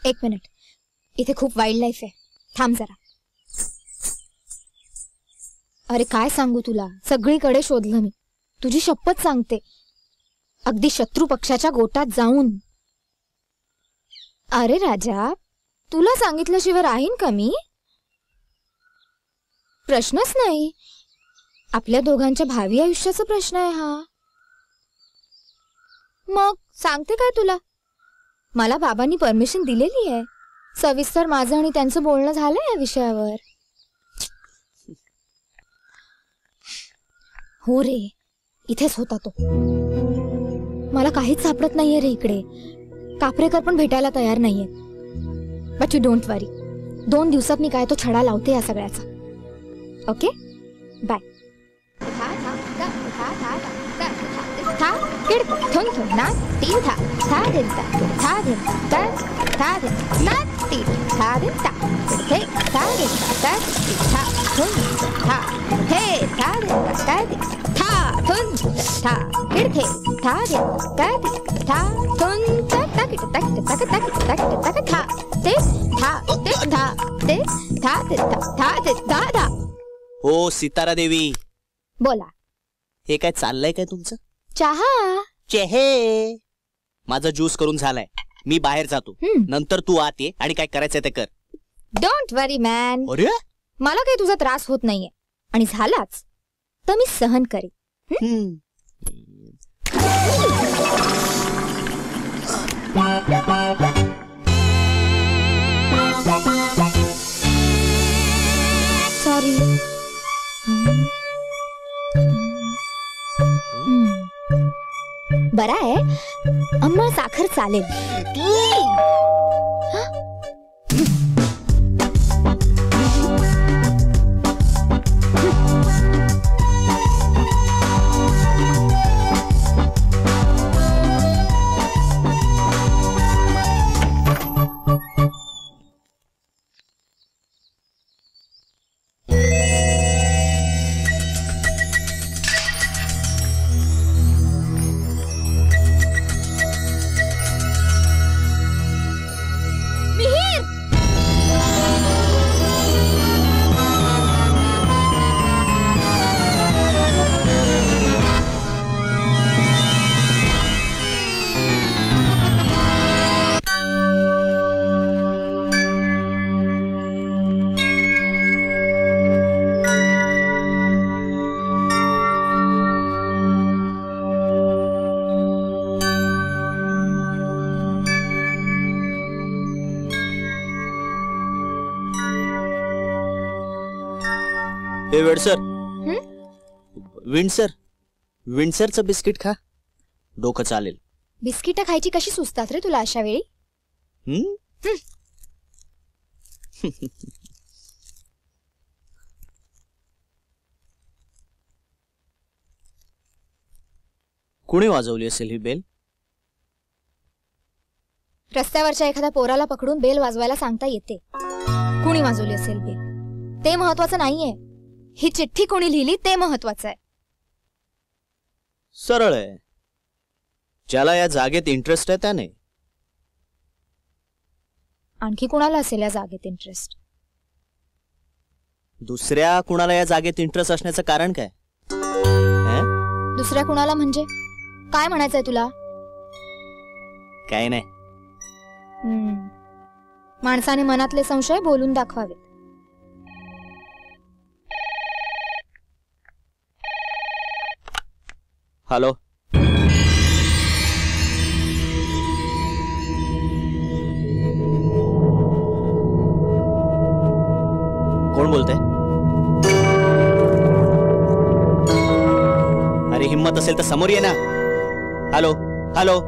एक मिनिट, इथे खूप वाईल्ड लाईफ आहे, थांब जरा. अरे काय सांगू तुला, सगळीकडे शोधलं मी, तुझी शपथ सांगते, अगदी शत्रू पक्षाच्या गोटात जाऊन. अरे राजा, तुला सांगितल्याशिवाय राहीन का मी? प्रश्नच नाही, आपल्या दोघांच्या भावी आयुष्याचा प्रश्न आहे हा. मग सांगते काय तुला, मला बाबांनी परमिशन दिलेली आहे, सविस्तर माझं आणि त्यांचं बोलणं झालंय या विषयावर. हो रे, इथेच होता तो. मला काहीच सापडत नाहीये रे इकडे, कापरेकर पण भेटायला तयार नाहीये. बट यू डोंट वरी, 2 दिवसात मी काय तो छडा लावते या सगळ्याचा. Okay bye. हो सितारा देवी, बोला. हे काय चाललंय काय तुमचं? चहा. चेहे, माझा ज्यूस करून झालाय, मी बाहेर जातो, नंतर तू आत ये आणि काय करायचंय ते कर. Don't worry man. अरे मला काही तुझा त्रास होत नाहीये, आणि झालाच तर मी सहन करेन. सॉरी. बरा आहे, अंमळ साखर चालेल. विंडसर, विंडसर, विंडसरचं बिस्किट खा, डोकं चालेल. बिस्किट खायची कशी सुचतात रे तुला अशा वेळी? कुणी वाजवली असेल ही बेल? रस्त्यावरच्या एखाद्या पोराला पकडून बेल वाजवायला सांगता येते. कुणी वाजवली असेल बेल ते महत्वाचं नाहीये, ही चिठ्ठी कोणी लिहिली ते महत्वाचं आहे. सरळ आहे, ज्याला या जागेत इंटरेस्ट आहे त्याने. आणखी कुणाला असेल या जागेत इंटरेस्ट? दुसऱ्या कुणाला या जागेत इंटरेस्ट असण्याचं कारण काय? दुसऱ्या कुणाला म्हणजे काय म्हणायचंय तुला? काय नाही. माणसाने मनातले संशय बोलून दाखवावे. हॅलो. कोण बोलतंय? अरे हिम्मत असेल तर समोर ये ना. Hello hello.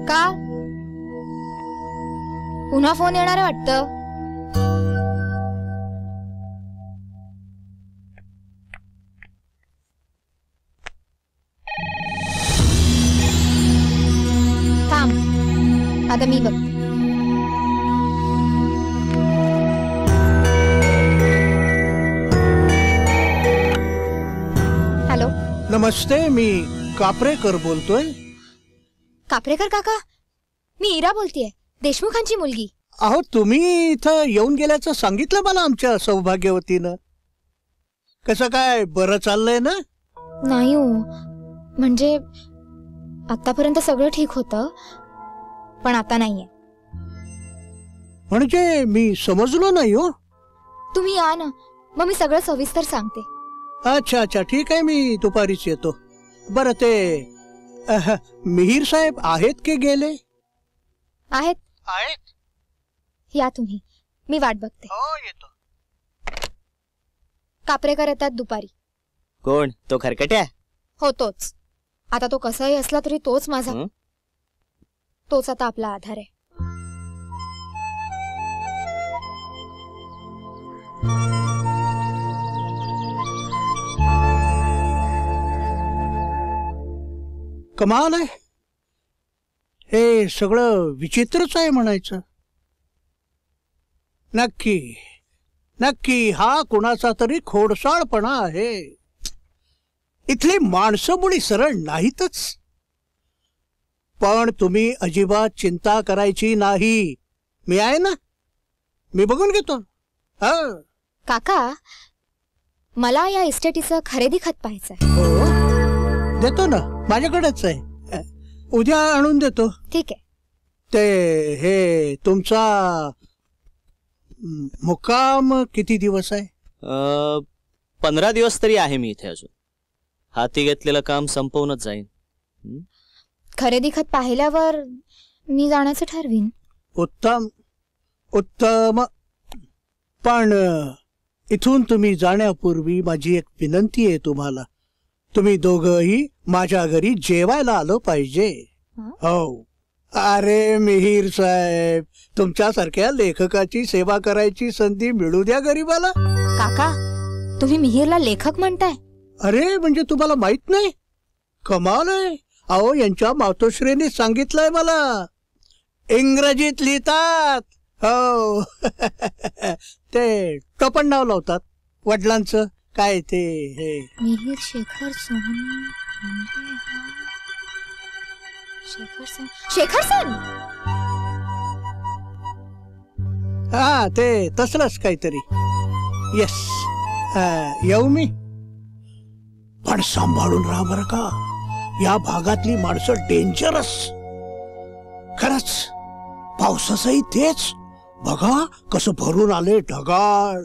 का पुन्हा फोन येणार आहे वाटतं. थांब आता मी बघते. हॅलो. नमस्ते, मी कापरेकर बोलतोय. कापरेकर काका, मी इरा बोलतेय, देशमुखांची मुलगी. अहो, तुम्ही इथं येऊन गेल्याचं सांगितलं मला आमच्या सौभाग्यवतीनं. कसं काय, बरं चाललंय ना? नाही हो, म्हणजे आतापर्यंत सगळं ठीक होतं, पण आता नाहीये. म्हणजे मी समजलो नाही हो. तुम्ही या ना, मग मी सगळं सविस्तर सांगते. अच्छा अच्छा, ठीक आहे, मी दुपारीच येतो. बरं, ते मिहीर साहेब आहेत की गेले? आहेत. आहेत. या तुम्ही, मी वाट बघते. हो, येतो. कापरेकर येतात दुपारी. कोण? तो खरकट्या? हो, तोच. आता तो कसाही असला तरी तोच माझा, तोच आता आपला आधार आहे. कमाल आहे, हे सगळं विचित्रच आहे म्हणायचं. नक्की नक्की हा कुणाचा तरी खोडसाळपणा आहे. इथली माणसं मुळी सरळ नाहीतच. पण तुम्ही अजिबात चिंता करायची नाही, मी आहे ना, मी बघून घेतो. काका, मला या इस्टेटीचं खरेदी खत पाहायचंय. हो, देतो ना, माझ्याकडेच आहे, उद्या आणून देतो. ठीक आहे. ते हे तुमचा मुक्काम किती दिवस आहे? 15 दिवस तरी आहे मी इथे अजून. हाती घेतलेलं काम संपवूनच जाईन. खरेदी खत पाहिल्यावर मी जाण्याचं ठरवीन. उत्तम उत्तम. पण इथून तुम्ही जाण्यापूर्वी माझी एक विनंती आहे तुम्हाला. तुम्ही दोघंही माझ्या घरी जेवायला आलो पाहिजे. हो. अरे मिहीर साहेब, तुमच्यासारख्या लेखकाची सेवा करायची संधी मिळू द्या गरीबाला. काका, तुम्ही मिहीरला लेखक म्हणताय? अरे, म्हणजे तुम्हाला माहित नाही? कमाल आहे. अहो, यांच्या मातोश्रीने सांगितलंय मला, इंग्रजीत लिहितात. हो. ते टोपण नाव लावतात वडिलांचं. काय ते हे मिहीर शेखर सोहनी. शेखर सन. हा, ते तसलंच काहीतरी. येस, येऊ मी. पण सांभाळून राहा बरं का, या भागातली माणसं डेंजरस. खरंच, पावसाचंही तेच. बघा कसं भरून आले ढगाळ.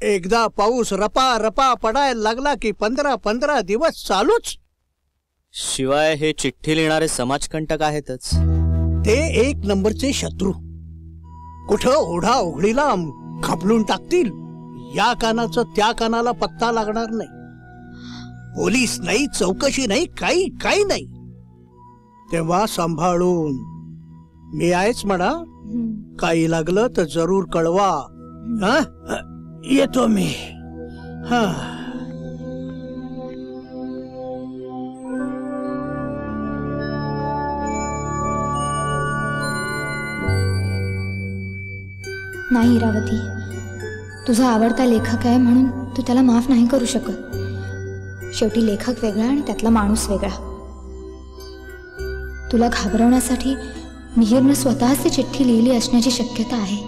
एकदा पाऊस रपा रपा पडायला लागला की 15 दिवस चालूच. शिवाय हे चिठ्ठी लिहिणारे समाजकंटक आहेतच. ते एक नंबरचे शत्रू. कुठं ओढा ओघळीला खपलून टाकतील. या कानाचं त्या कानाला पत्ता लागणार नाही. पोलीस नाही, चौकशी नाही, काही नाही. तेव्हा सांभाळून. मी आहेच म्हणा, काही लागलं तर जरूर कळवा. येतो मी. नाही इरावती, तुझा आवडता लेखक आहे म्हणून तू त्याला माफ नाही करू शकत. शेवटी लेखक वेगळा आणि त्यातला माणूस वेगळा. तुला घाबरवण्यासाठी मिहिरनं स्वतःच ती चिठ्ठी लिहिली असण्याची शक्यता आहे.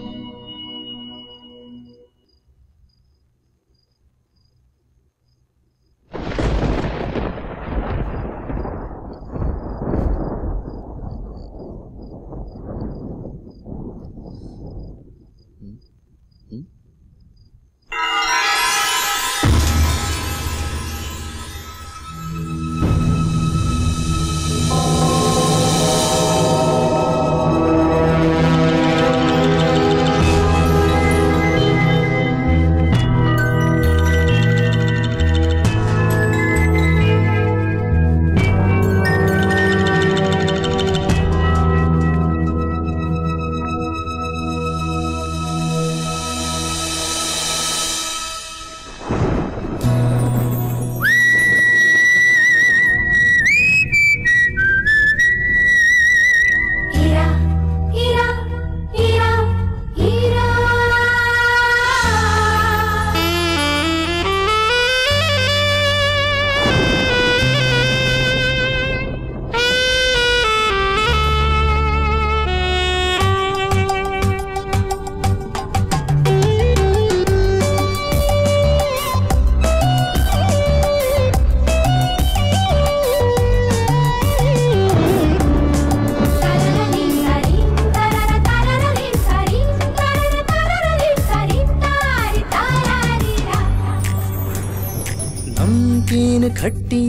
खट्टी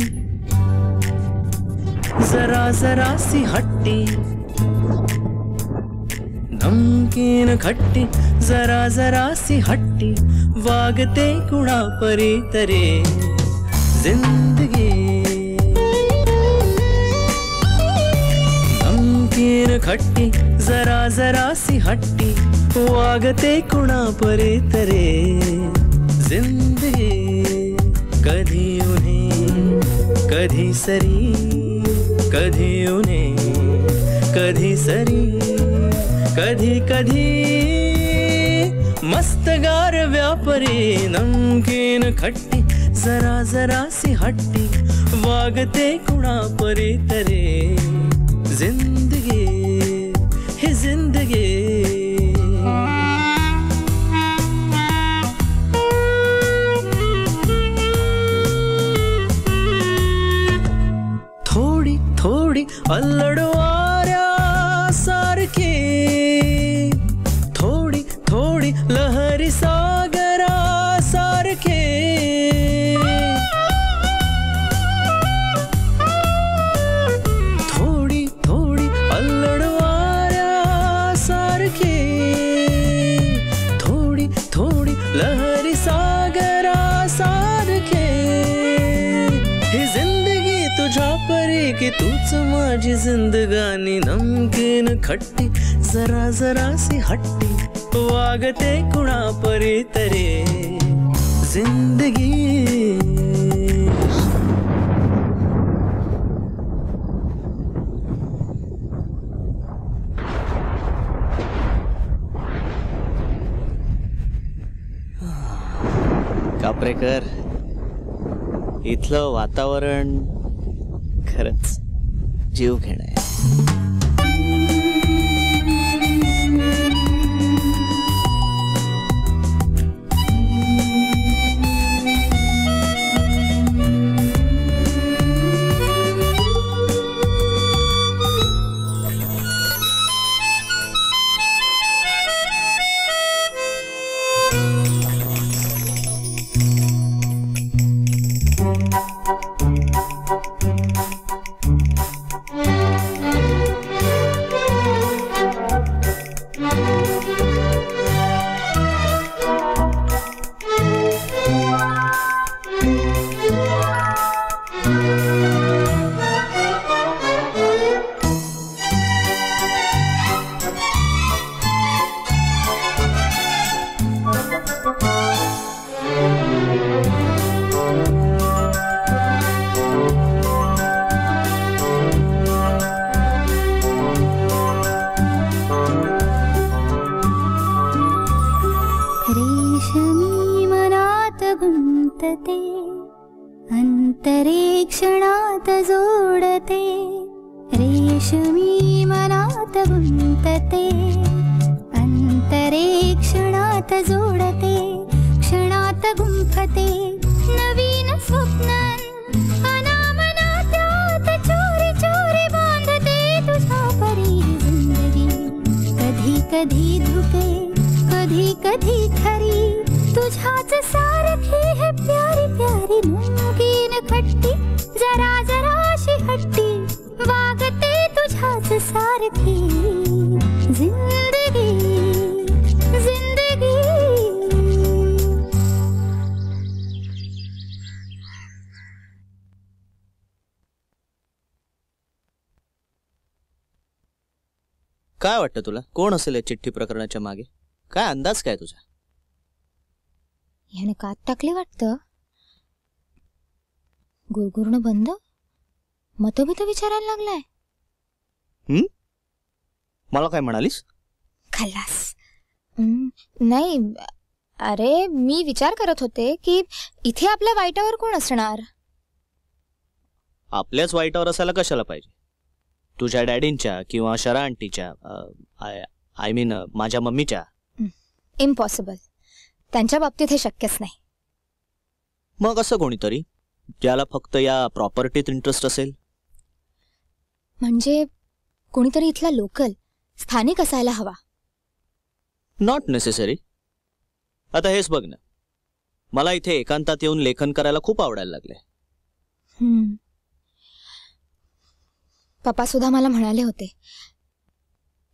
जरा जरा सी हट्टी, नमकीन खट्टी जरा जरा सी हट्टी, वागते कुणा परी तरे जिंदगी। नमकीन खट्टी जरा जरा सी हट्टी, वागते कुणा परी तरे जिंदगी। कधी उन्हें कधी सरी, कधी उन्हें कधी सरी, कधी कधी मस्तगार व्यापारी। नमकीन खट्टी जरा जरा सी हट्टी, वागते कुणा परी तरे जिंदगी है जिंदगी। अल्लडवाऱ्या सारखी, थोडी थोडी लहरी सागरा सारखे। थोडी थोडी अल्लडवाऱ्या सारखी, थोडी थोडी लहरी सागरा सारखे। ही जिंदगी तुझ्या परी की तूच माझी जिंदगानी। नमकीन खट्टी जरा जरा सी हट्टी, वागते कुणा परी तरे जिंदगी। कापरेकर, इथलं वातावरण खरंच जीव घेणं आहे. अंतरे क्षणात जोडते, रेशमी मनात गुंतते अंतरे क्षणात जोडते क्षणात गुंफते नवीन स्वप्नान अनामनात्यात चोरी चोरी बांधते तुझ्या परी जिंदगी कधी कधी धुके कधी कधी खरी तुझ्याच सारखी है प्यारी प्यारी मुंगीन खट्टी जरा जराशी हट्टी वागते तुझ्याच सारखी जिंदगी जिंदगी. काय वाटतं तुला कोण असेल या चिठ्ठी प्रकरणाच्या मागे? काय अंदाज काय तुझा? ह्याने कात टाकले वाटतं. गुरगुरणं बंद, मतभेद विचारायला लागलाय. मला काय म्हणालीस? खल्लास. नाही, अरे मी विचार करत होते की इथे आपल्या वाईटावर कोण असणार. आपल्याच वाईटावर असायला कशाला पाहिजे? तुझ्या डॅडींच्या किंवा शरा आंटीच्या, आय मीन माझ्या मम्मीच्या. इम्पॉसिबल. त्यांच्या बाबतीत हे शक्यच नाही. मग असं कोणीतरी ज्याला फक्त या प्रॉपर्टीत इंटरेस्ट असेल? म्हणजे कोणीतरी इथला लोकल, स्थानिक असायला हवा. Not necessary. आता हेच बघ ना, मला इथे एकांतात येऊन लेखन करायला खूप आवडायला लागले. पप्पा सुद्धा मला म्हणाले होते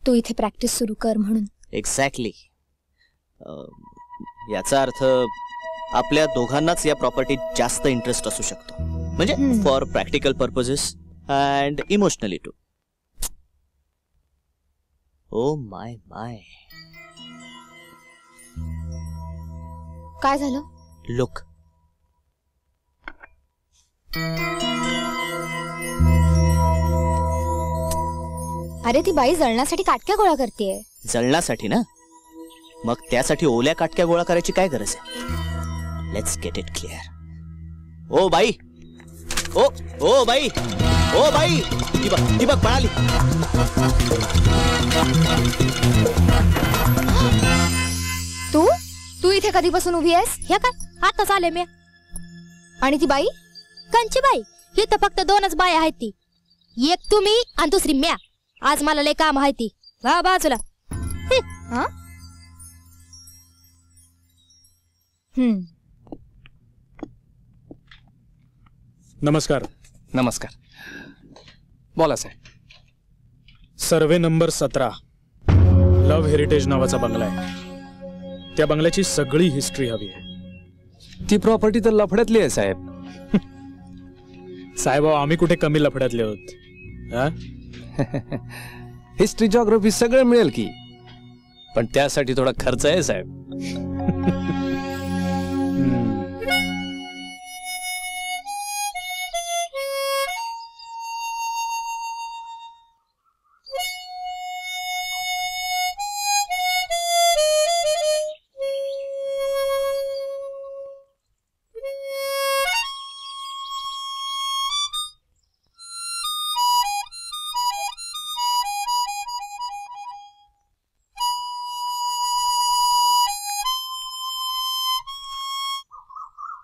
तू इथे प्रॅक्टिस सुरू कर म्हणून. एक्झॅक्टली. याचा अर्थ आपल्या दोघांनाच या प्रॉपर्टीत जास्त इंटरेस्ट असू शकतो. म्हणजे for practical purposes and emotionally too. Oh my my. काय झालं? लुक. अरे ती बाई जळण्यासाठी काटक्या गोळा करतेय. जळण्यासाठी ना? मग त्यासाठी ओल्या काटक्या गोळा करायची काय गरज आहे? Let's get it clear. Oh बाई, ओ बाई, ओ बाई, ती बघ पळाली. तू इथे कधीपासून उभी आहेस? हे काय आताच आले मी. आणि ती बाई? कंची बाई? ही तर फक्त दोनच बाई आहेत. ती एक तुम्ही आणि दुसरी म्या. आज मला लय काम आहे ती. वा बाजूला. नमस्कार. नमस्कार. बोला साहेब. सर्वे नंबर 17 लव्ह हेरिटेज नावाचा बंगला आहे. त्या बंगल्याची सगळी हिस्ट्री हवी आहे. ती प्रॉपर्टी तर लफड्यातली आहे साहेब. साहेब आम्ही कुठे कमी लफड्यातले आहोत. हिस्ट्री जॉग्राफी सगळं मिळेल की, पण त्यासाठी थोडा खर्च आहे साहेब.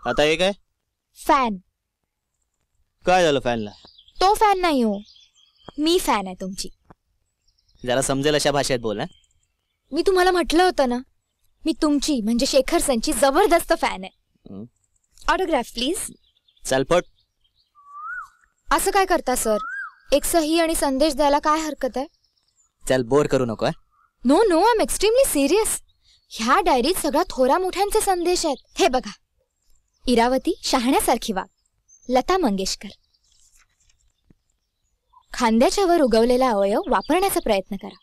आता हे काय? फॅन. काय झालं फॅनला? तो फॅन नाही हो, मी फॅन आहे तुमची. जरा समजेल अशा भाषेत बोल. मी तुम्हाला म्हटलं होतं ना, मी तुमची म्हणजे शेखर सनची जबरदस्त फॅन आहे. Autograph please. चलपट. असं काय करता सर? एक सही आणि संदेश द्यायला काय हरकत आहे? चल बोर करू नको. No no, I am extremely serious. ह्या डायरीत सगळ्या थोरा मोठ्यांचे संदेश आहेत. हे बघा. इरावती शहाण्यासारखी वाग. लता मंगेशकर. खांद्याच्या वर उगवलेला अवयव वापरण्याचा प्रयत्न करा.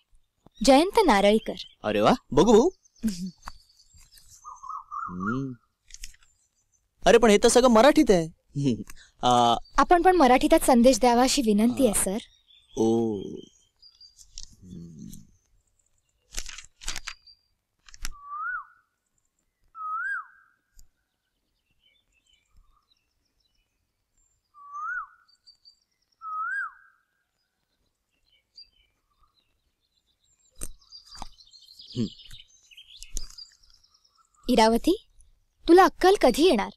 जयंत नारळीकर. अरे वा, बघू भाऊ. अरे पण हे तर सगळं मराठीत आहे. आपण पण मराठीतच संदेश द्यावा अशी विनंती आहे सर. ओ. इरावती, तुला अक्कल कधी येणार?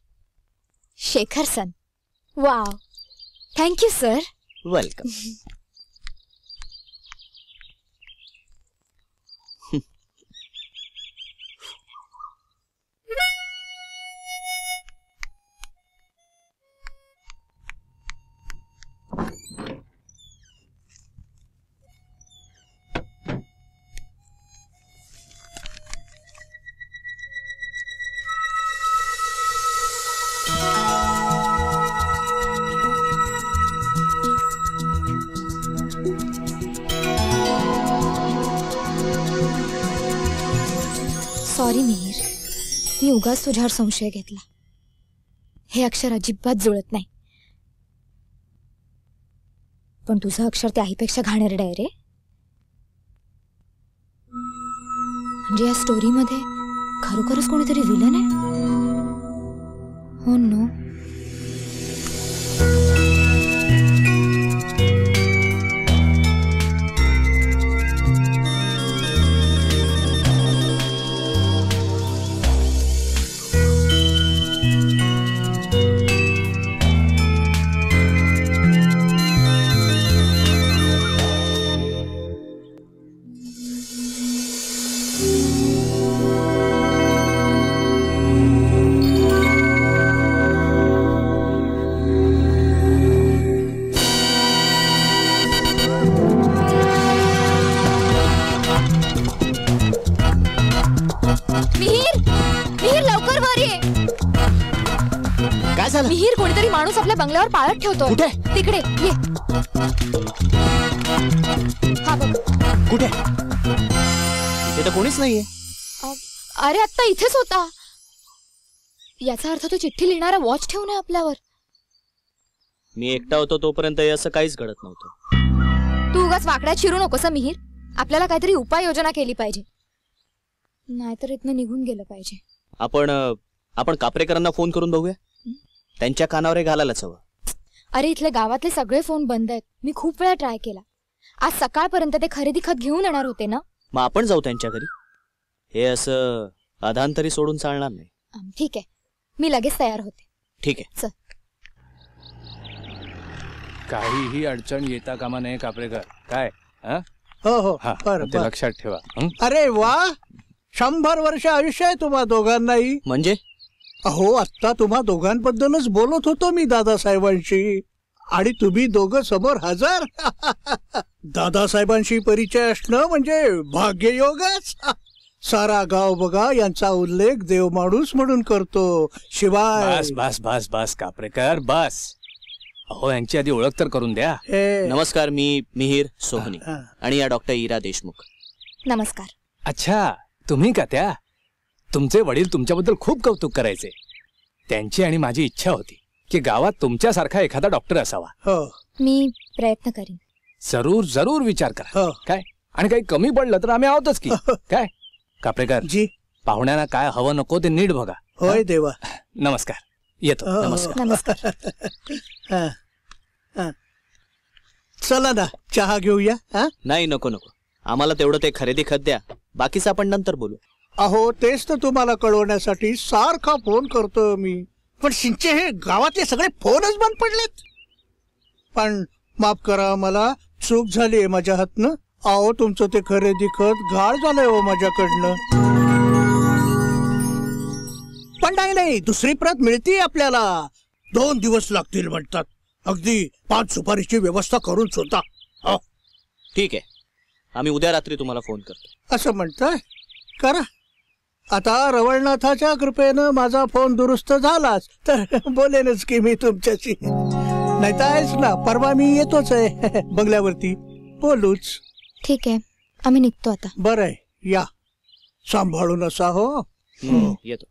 Shekhar son. Wow, thank you sir. Welcome. Sorry Mihir, मी उगाच तुझ्यावर संशय घेतला. हे अक्षर अजिबात जुळत नाही. पण तुझं अक्षर त्या आईपेक्षा घाणेरडं आहे रे. म्हणजे या स्टोरीमध्ये खरोखरच कोणीतरी विलन आहे. हो नो. मिहीर, कोणीतरी माणूस आपल्या बंगल्यावर पाळत ठेवतोय. कुठे? तिकडे ये. हा बघ. कुठे? इथे तर कोणीच नाहीये. अरे आत्ता इथेच होता. याचा अर्थ तो चिठ्ठी लिहिणारा वॉच ठेवून आहे आपल्यावर. मी एकटा होतो तोपर्यंत असं काहीच घडत नव्हतं. तू उगाच वाकड्यात शिरू नकोस मिहीर. आपल्याला काहीतरी उपाययोजना केली पाहिजे, नाहीतर इथनं निघून गेलं पाहिजे. आपण कापरेकरांना फोन करून बघूया. त्यांच्या कानावर घालायलाच हवं. अरे इथले गावातले सगळे फोन बंद आहेत. मी खूप वेळा ट्राय केला. आज सकाळपर्यंत ते खरेदी खत घेऊन येणार होते ना. मग आपण जाऊ त्यांच्या घरी. हे असं अधांतरी सोडून चालणार नाही. ठीक आहे, मी लगेच तयार होते. ठीक आहे, चल. काहीही अडचण येता कामा नये कापरेकर. काय? हो हो, ते लक्षात ठेवा. अरे वा, 100 वर्ष आयुष्य आहे तुम्हा दोघांनाही. म्हणजे? अहो, आत्ता तुम्हा दोघांबद्दलच बोलत होतो मी दादासाहेबांशी, आणि तुम्ही दोघं समोर हजर. दादासाहेबांशी परिचय असणं म्हणजे भाग्ययोगच. सारा गाव बघा यांचा उल्लेख देव माणूस म्हणून करतो. शिवाय बस बस बस बस कापरेकर बस. अहो, यांची आधी ओळख तर करून द्या. नमस्कार, मी मिहीर सोहनी आणि या डॉक्टर इरा देशमुख. नमस्कार. अच्छा, तुम्ही का त्या? तुमचे वडील तुमच्याबद्दल खूप कौतुक करायचे. त्यांची आणि माझी इच्छा होती की गावात तुमच्यासारखा एखादा डॉक्टर असावा. मी प्रयत्न करीन. जरूर जरूर विचार करा. काय? आणि काही कमी पडलं तर आम्ही आहोतच की. काय कापरेकर जी, पाहुण्यांना काय हवं नको ते नीट बघा. होय देवा. नमस्कार, येतो. नमस्कार. चला ना, चहा घेऊया. नाही, नको नको. आम्हाला तेवढं ते खरेदी खत द्या. बाकीचं आपण नंतर बोलू. अहो, तेच तर तुम्हाला कळवण्यासाठी सारखा फोन करतो मी. पण शिंचे हे गावातले सगळे फोनच बंद पडलेत. पण माफ करा, मला चूक झाली माझ्या हातनं. अहो, तुमचं ते खरेदी खत घाळ झालंय हो माझ्याकडनं. पण नाही, दुसरी प्रत मिळते आपल्याला. 2 दिवस लागतील म्हणतात. अगदी 5 सुपारीची व्यवस्था करून स्वतः. ठीक आहे, आम्ही उद्या रात्री तुम्हाला फोन करतो. असं म्हणताय? करा. आता रवळनाथाच्या कृपेनं माझा फोन दुरुस्त झालाच तर बोलेनच की मी तुमच्याशी. नाही तर आहेच ना, परवा मी येतोच आहे बंगल्यावरती. बोलूच. ठीक आहे, आम्ही निघतो आता. बरं आहे, या. सांभाळून असा. हो, येतो.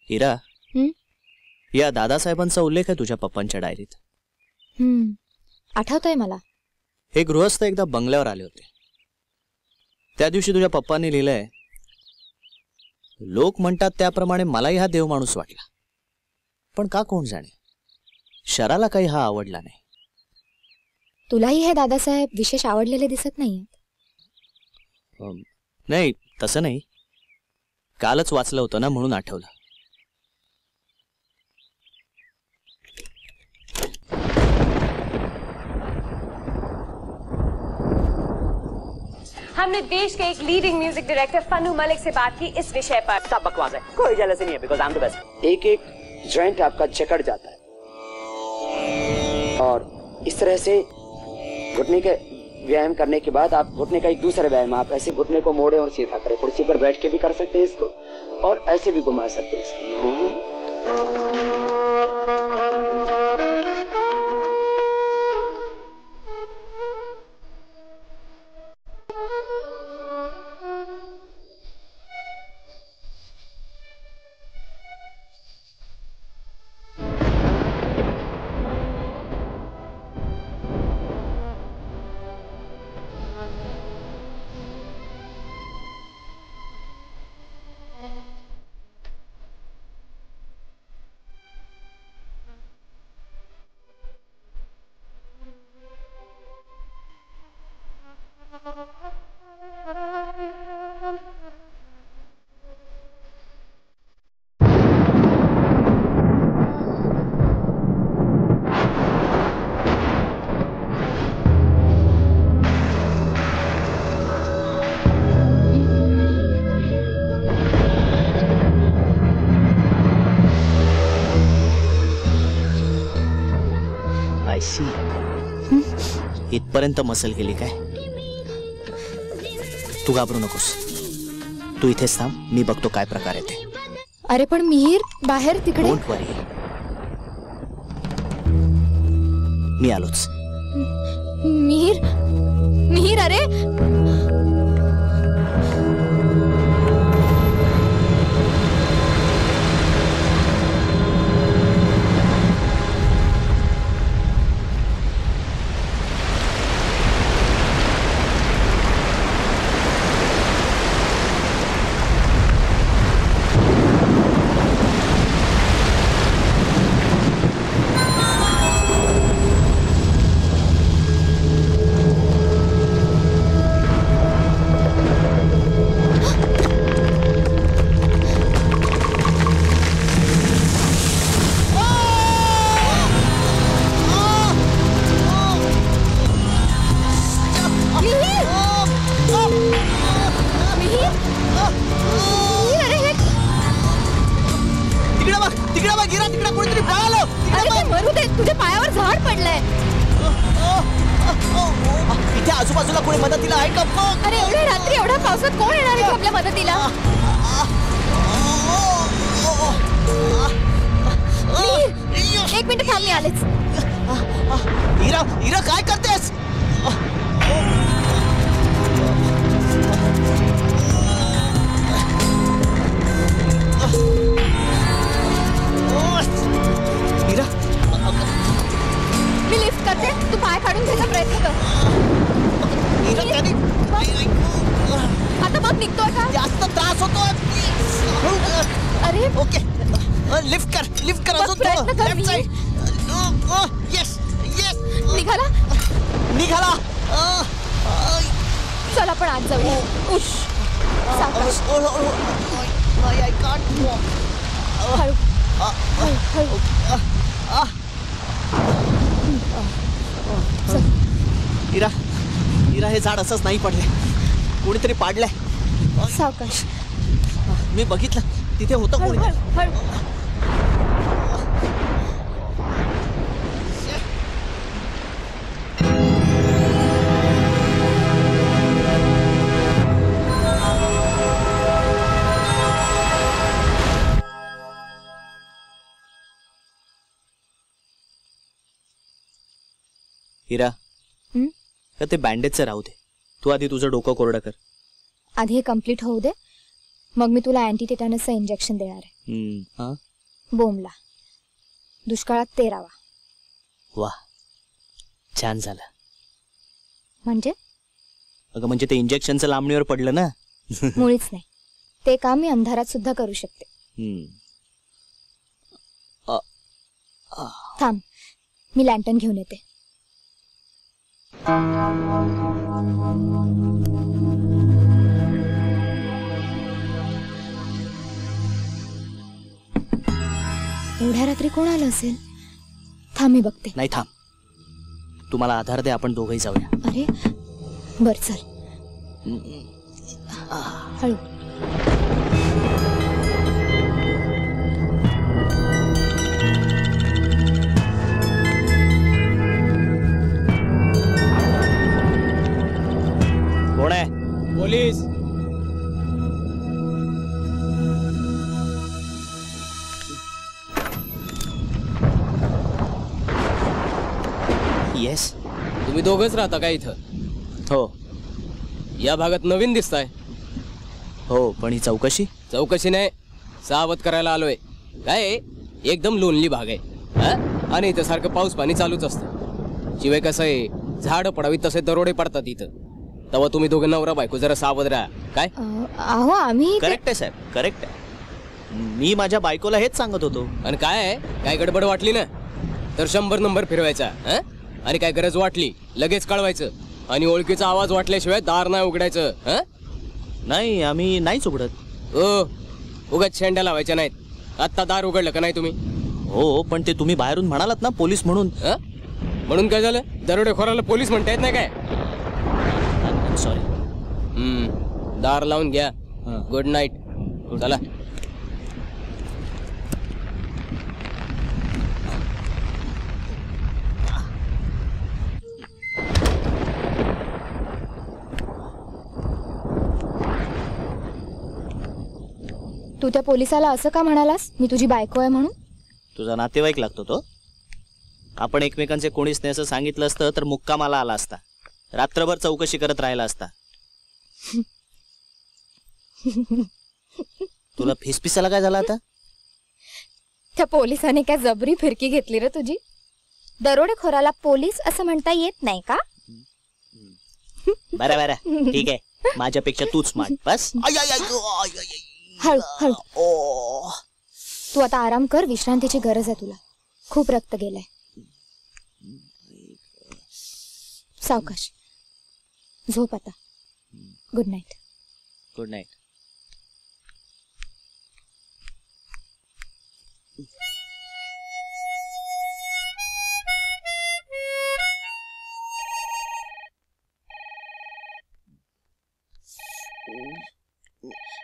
इरा, या दादासाहेबांचा उल्लेख आहे तुझ्या पप्पांच्या डायरीत. आठवतंय मला. हे गृहस्थ एकदा बंगल्यावर आले होते. त्या दिवशी तुझ्या पप्पांनी लिहिलंय, लोक म्हणतात त्याप्रमाणे मलाही हा देव माणूस वाटला, पण का कोण जाणे, शराला काही हा आवडला नाही. तुलाही हे दादासाहेब विशेष आवडलेले दिसत नाहीये. नाही तसं नाही, कालच वाचलं होतं ना म्हणून आठवलं. हमने देश के एक leading music director Fannu Malik से बात की इस विषय पर. सब बकवास है, कोई जेलसी नहीं है, because I am the best. एक एक जॉइंट आपका जकड़ जाता है और इस तरह से घुटने के व्यायाम करने के बाद आप घुटने का एक दूसरा व्यायाम, आप ऐसे घुटने को मोड़े और सीधा करें. कुर्सी पर बैठ के भी कर सकते हैं इसको और ऐसे भी घुमा सकते हैं इसको. इथपर्यंत मसल गेली काय? तू घाबरू नकोस, तू इथेच थांब, मी बघतो काय प्रकार येते. अरे पण मिहीर बाहेर तिकडे. डोंट वरी, मी आलोच. मिहीर मिहीर अरे आजूबाजूला कोणी मदतीला आहे का? अरे एवढ्या रात्री एवढ्या पावसात कोण येणार आहे आपल्या मदतीला? एक मिनिट थांब, मी आलेच. इरा इरा काय करतेस? इरा मी लिफ्ट करते, तू पाय काढून घ्यायचा प्रयत्न कर. आता मग निघतोय का? जास्त त्रास होतोय. अरे ओके, लिफ्ट कर अजून प्रयत्न कर. Left side. यस यस, निघाला. चल आपण आज जाऊया. उश सावकाश. I can't walk. हळू. इरा इरा, हे झाड असंच नाही पडले, कोणीतरी पाडलंय. सावकाश. मी बघितलं तिथे होतं कोणी. हिरा, तर ते बँडेजचं राहू दे, तू आधी तुझं डोकं कोरडं कर. आधी हे कम्प्लीट होऊ दे, मग मी तुला अँटी टेटॅनसचं इंजेक्शन देणार आहे. बोमला दुष्काळात 13वा. वा, छान झालं. म्हणजे अगं म्हणजे ते इंजेक्शनचं लांबणीवर पडलं ना. मुळीच नाही. ते काम मी अंधारात सुद्धा करू शकते. थांब, मी लॅन्टर्न घेऊन येते. एवढ्या रात्री कोण आलं असेल? थांब, मी बघते. नाही थांब, तुम्हाला आधार दे, आपण दोघंही जाऊया. अरे बर, चल. हळू. कोण आहे? पोलीस. येस. तुम्ही दोघंच राहता का इथं? हो. या भागात नवीन दिसताय. हो, पण ही चौकशी नाही, सावध करायला आलोय. काय एकदम लोनली भाग आहे हा? आणि इथं सारखं पाऊस पाणी चालूच असतं. शिवाय कसं आहे, झाडं पडावी तसे दरोडे पडतात इथं. तेव्हा तुम्ही दोघं नवरा बायको जरा सावध राहा. काय? अहो आम्ही. करेक्ट आहे साहेब, करेक्ट आहे. मी माझ्या बायकोला हेच सांगत होतो. आणि काय गडबड वाटली ना तर 100 नंबर फिरवायचा. आणि काय गरज वाटली लगेच कळवायचं. आणि ओळखीचा आवाज वाटल्याशिवाय दार नाही उघडायचं. नाही, आम्ही नाहीच उघडत. उगाच शेंड्या लावायच्या नाहीत. आत्ता दार उघडलं का नाही तुम्ही? हो, पण ते तुम्ही बाहेरून म्हणालात ना पोलीस म्हणून. म्हणून काय झालं? दरोडेखोराला पोलीस म्हणता येत नाही काय? सॉरी. दार लावून घ्या. Good night. चला. तू त्या पोलिसाला असं का म्हणालास, मी तुझी बायको आहे म्हणून? तुझा नातेवाईक लागतो तो. आपण एकमेकांचे कोणीच नाही असं सांगितलं असतं तर मुक्कामाला आला असता. रात्रभर चौकशी करत राहिला असता. तुला फिसपिसाला काय झालं आता? त्या पोलिसाने काय जबरी फिरकी घेतली रे तुझी? दरोडेखोराला पोलीस असं म्हणता येत नाही का? बरं ठीक आहे, माझ्यापेक्षा तूच स्मार्ट. बस. हळू हळू. तू आता आराम कर, विश्रांतीची गरज आहे तुला. खूप रक्त गेलंय. सावकाश झोप आता. Good night. Good night.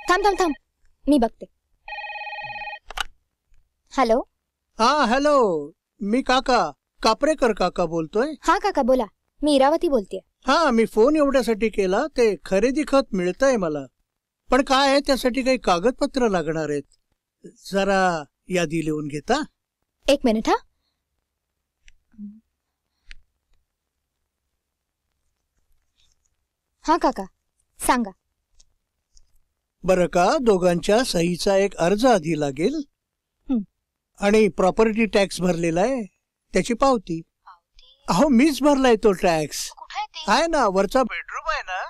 थांब थांब थांब, मी बघते. हॅलो. हा हॅलो, मी कापरेकर काका बोलतोय. हा काका बोला, मी इरावती बोलतेय. हा, मी फोन एवढ्यासाठी केला, ते खरेदी खत मिळतंय मला. पण काय आहे, त्यासाठी काही कागदपत्र लागणार आहेत. जरा यादी लिहून घेता? एक मिनिट. हा काका सांगा. बरं का, दोघांच्या सहीचा एक अर्ज आधी लागेल. आणि प्रॉपर्टी टॅक्स भरलेला आहे, त्याची पावती. अहो, मीच भरलाय तो टॅक्स. आहे ना, वरचा बेडरूम आहे ना.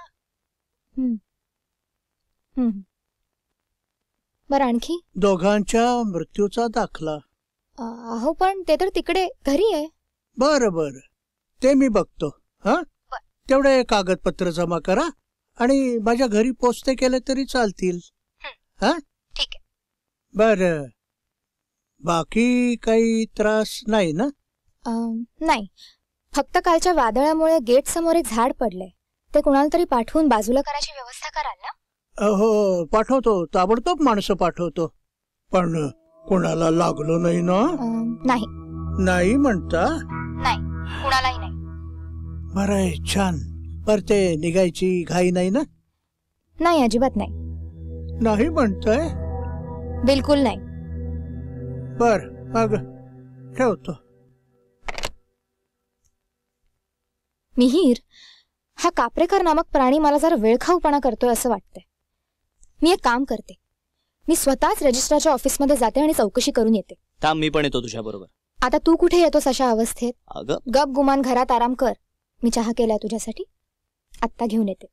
बरं, आणखी? दोघांच्या मृत्यूचा दाखला. अहो, पण ते तर तिकडे घरी आहे. बरं, ते मी बघतो. तेवढे कागदपत्र जमा करा आणि माझ्या घरी पोचते केले तरी चालतील. ठीक आहे. बरं, बाकी काही त्रास नाही ना? नाही, फक्त कालच्या वादळामुळे गेट समोर एक झाड पडलंय. ते कुणाला तरी पाठवून बाजूला करायची व्यवस्था कराल ना? हो, पाठवतो. ताबडतोब माणसं पाठवतो. पण कुणाला लागलो नाही ना? नाही. नाही म्हणता? नाही, कुणालाही नाही. बरं आहे, छान. पर ते निघायची घाई नाही ना? नाही, अजिबात नाही. नाही म्हणताय? बिलकुल नाही. बर, मग ठेवतो. मिहीर, हा कापरेकर नामक प्राणी मला जरा वेळखाऊपणा करतोय असं वाटतंय. मी एक काम करते, मी स्वतःच रजिस्ट्रारच्या ऑफिसमध्ये जाते आणि चौकशी करून येते. थांब, मी पण येतो तुझ्या बरोबर. आता तू कुठे येतोस अशा अवस्थेत? अगं गप गुमान घरात आराम कर. मी चहा केलाय तुझ्यासाठी, आत्ता घेऊन येते.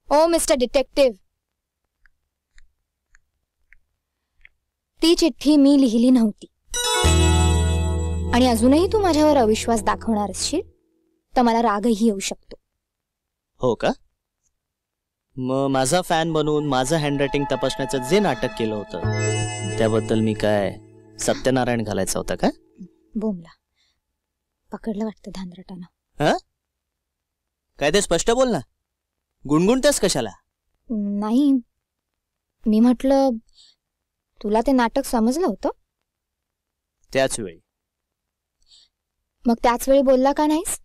ओ मिस्टर डिटेक्टिव्ह, ती चिठ्ठी मी लिहिली नव्हती आणि अजूनही तू माझ्यावर अविश्वास दाखवणार असशील तर मला रागही येऊ शकतो. हो का? मग माझा फॅन बनून माझं हँडरायटिंग तपासण्याचं जे नाटक केलं होतं त्याबद्दल मी काय सत्यनारायण घालायचा होता का? बोमला पकडलं वाटतं धानरटानं. हा? काय ते स्पष्ट बोल ना, गुणगुणतेस कशाला? नाही, मी म्हटलं तुला ते नाटक समजलं होतं? त्याच वेळी. मग त्याच वेळी बोलला का नाहीस?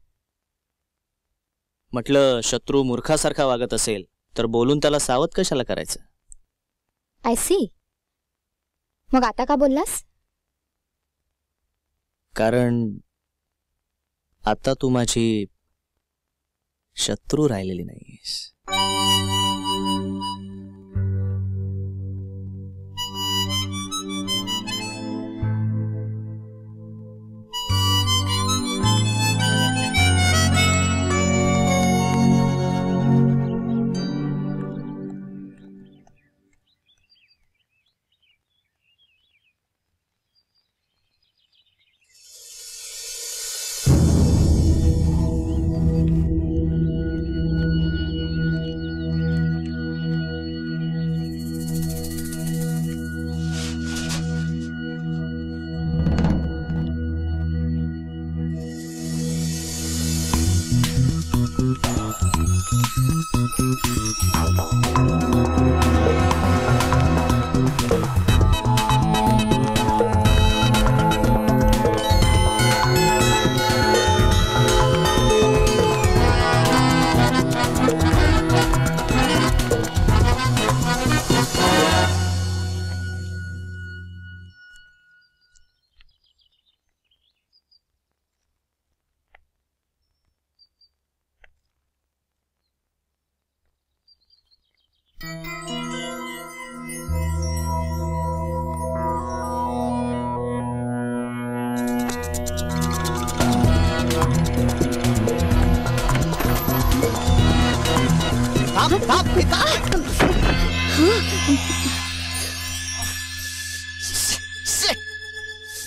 म्हटलं शत्रू मूर्खासारखा वागत असेल तर बोलून त्याला सावध कशाला करायचं? I see. मग आता का बोललास? कारण आता तू माझी शत्रू राहिलेली नाहीस.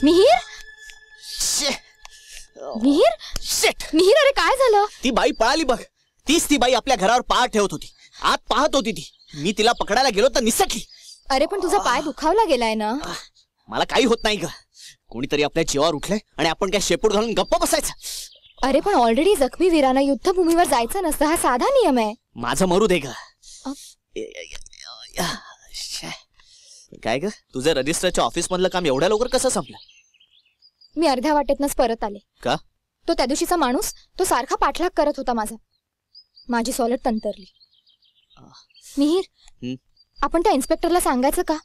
मिहिर, मिहिर, मिहिर, अरे काय झालं? ती बाई पळाली बघ. तीच ती बाई आपल्या घरावर पाय ठेवत होती. आत पाहत होती ती. मी तिला पकडायला गेलो तर निसटली. अरे पण तुझा पाय दुखावला गेलाय ना? मला काही होत नाही ग. कोणीतरी आपल्या जीवावर उठलंय आणि आपण काय शेपूट घालून गप्प बसायचं? अरे पण ऑलरेडी जखमी वीरांना युद्धभूमीवर जायचं नसतं, हा साधा नियम आहे. माझं मरू दे ग. काय ग, तुझं रजिस्टरच्या ऑफिस मधलं काम एवढ्या लवकर कसं संपलं? मी अर्ध्या वाटेतनच परत आले. का? तो त्या दिवशीचा माणूस तो सारखा पाठलाग करत होता माझा. माझी सॉलट तंतरली. मिहिर, आपण त्या इन्स्पेक्टरला सांगायचं का?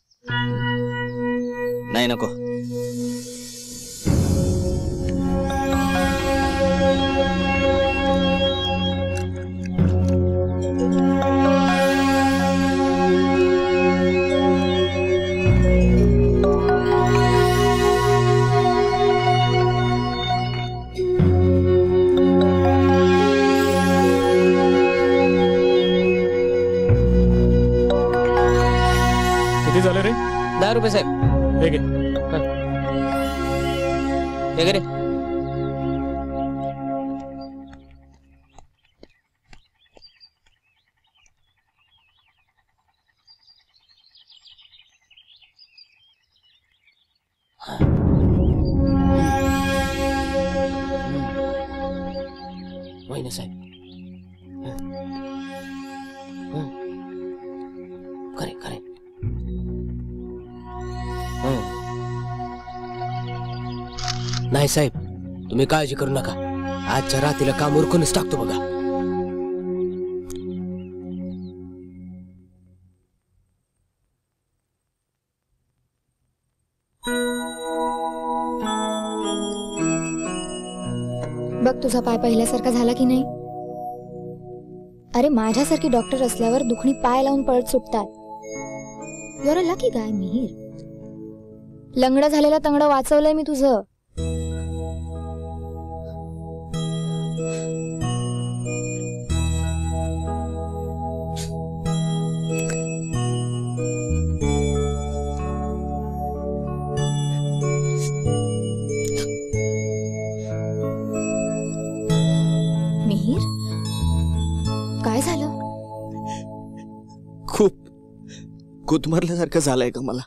नाही, नको. झाले रे? 10 रुपये साहेब. हे घे. हे घे रे. वहिनी साहेब. खरे खरे. नाही साहेब, तुम्ही काळजी करू नका. आजच्या रात्रीला काम उरकूनच टाकतो बघा. बघ तुझा पाय पहिल्यासारखा झाला की नाही. अरे माझ्यासारखी डॉक्टर असल्यावर दुखणी पाय लावून पळत सुटतात. You are a lucky guy Mihir. लंगडं झालेला तंगडं वाचवलंय मी तुझं. मिहीर, काय झालं? खूप गुदमरल्यासारखं झालंय का मला.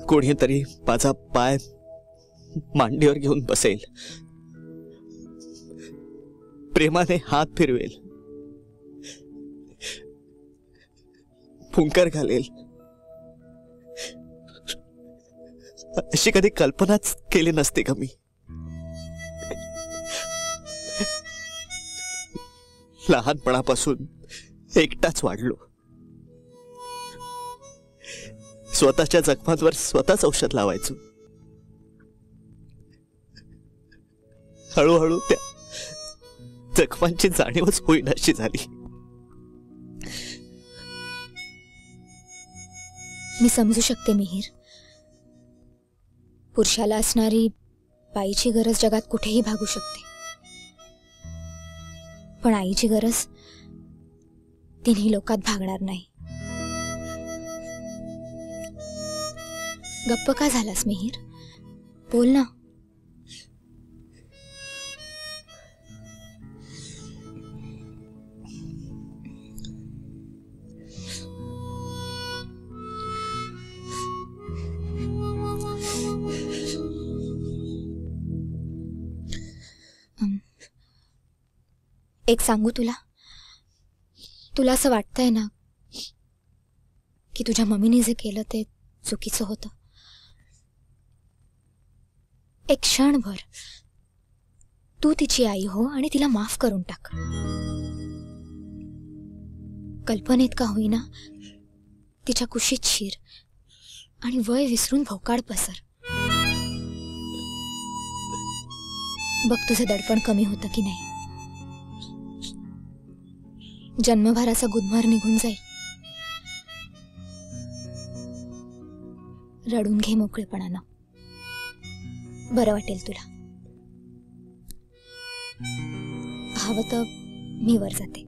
कोणीतरी माझा पाय मांडीवर घेऊन बसेल, प्रेमाने हात फिरवेल, फुंकर घालेल. अशी कधी कल्पनाच केली नसती का मी. लहानपणापासून एकटाच वाढलो. स्वतःच्या जखमांवर स्वतःच औषध लावायचो. हळूहळू त्या जखमांची जाणीवच होईनाशी झाली. मी समजू शकते मिहीर. पुरुषाला असणारी बाईची गरज जगात कुठेही भागू शकते, पण आईची गरज तिन्ही लोकात भागणार नाही. गप्प का झालास मिहीर? बोल ना. एक सांगू तुला? तुला असं वाटतंय ना की तुझ्या मम्मीने जे केलं ते चुकीचं होतं? एक क्षणभर तू तिची आई हो आणि तिला माफ करून टाक. कल्पनेत का होईना तिच्या कुशीत शिर आणि वय विसरून भोकाड पसर. बघ तुझं दडपण कमी होतं की नाही. जन्मभराचा गुदमर निघून जाईल. रडून घे मोकळेपणानं, बरं वाटेल तुला. हवं तर मी वर जाते.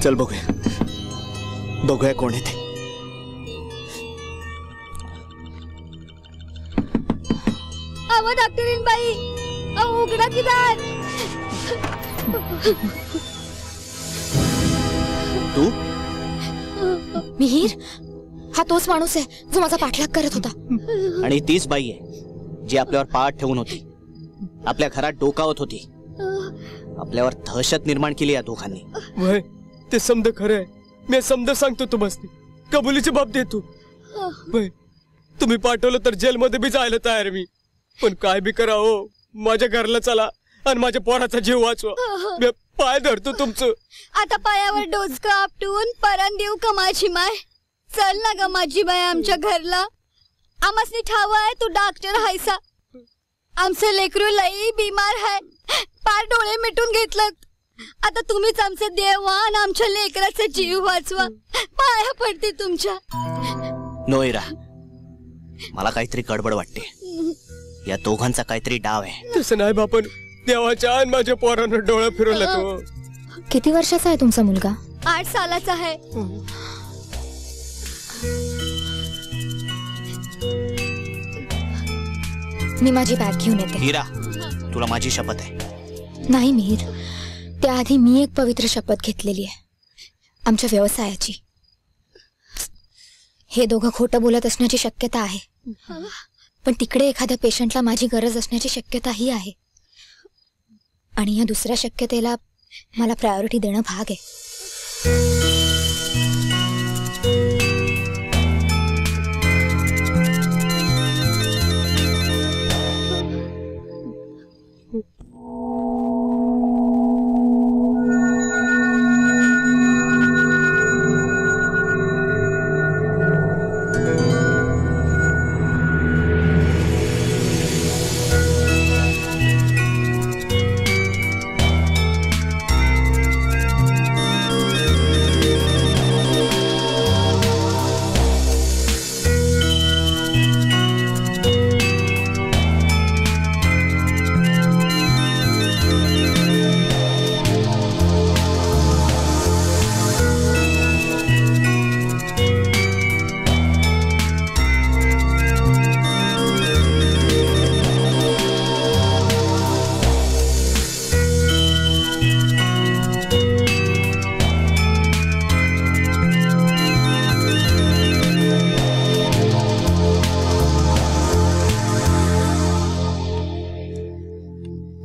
चल बघूया बघूया कोण आहे ते. अहो डॉक्टरीन बाई, अहो उघडा की दार. तू? मिहीर, हा तोच माणूस आहे जो माझा पाठलाग करत होता. आणि तीच बाई आहे जी आपल्यावर पाठ ठेवून होती, आपल्या घरात डोकावत होती, आपल्यावर दहशत निर्माण केली या दोघांनी. वय ते समद खरं आहे. मी समद सांगतो तुम्हाला, कबुलीची बाब देतो. वय तुम्ही पाठवलं तर जेलमध्ये बी जायला तयार मी, पण काय बी करा हो, माझ्या घरला चला आणि माझ्या पोराचा जीव वाचवा. मी पाय धरतो तुमचं. आता पायावर डोसकं आपटून परण देऊ का माझी माय? चल ना ग माझी बाय आमच्या घरला. आमसनी ठाव आहे तू डॉक्टर हायसा. आमचं लेकरू लई बिमार आहे, पार डोळे मिटून घेतलं. आता तुम्हीच आमचे देव आणि आमच्या लेकराचा जीव वाचवा. पाया पडते तुमच्या. नोयरा, मला काहीतरी गडबड वाटते. या दोघांचा काहीतरी डाव आहे. तसं नाही बापन, देवाच्या आणि माझ्या पोरानं डोळा फिरवला तो. किती वर्षाचा आहे तुमचा मुलगा? 8 सालाचा आहे. मी माझी बॅग घेऊन येते. हीरा, तुला माझी शपथ आहे. नाही मिहीर, त्याआधी मी एक पवित्र शपथ घेतलेली आहे आमच्या व्यवसायाची. हे दोघं खोटं बोलत असण्याची शक्यता आहे, पण तिकडे एखाद्या पेशंटला माझी गरज असण्याची शक्यताही आहे. आणि या दुसऱ्या शक्यतेला मला प्रायोरिटी देणं भाग आहे.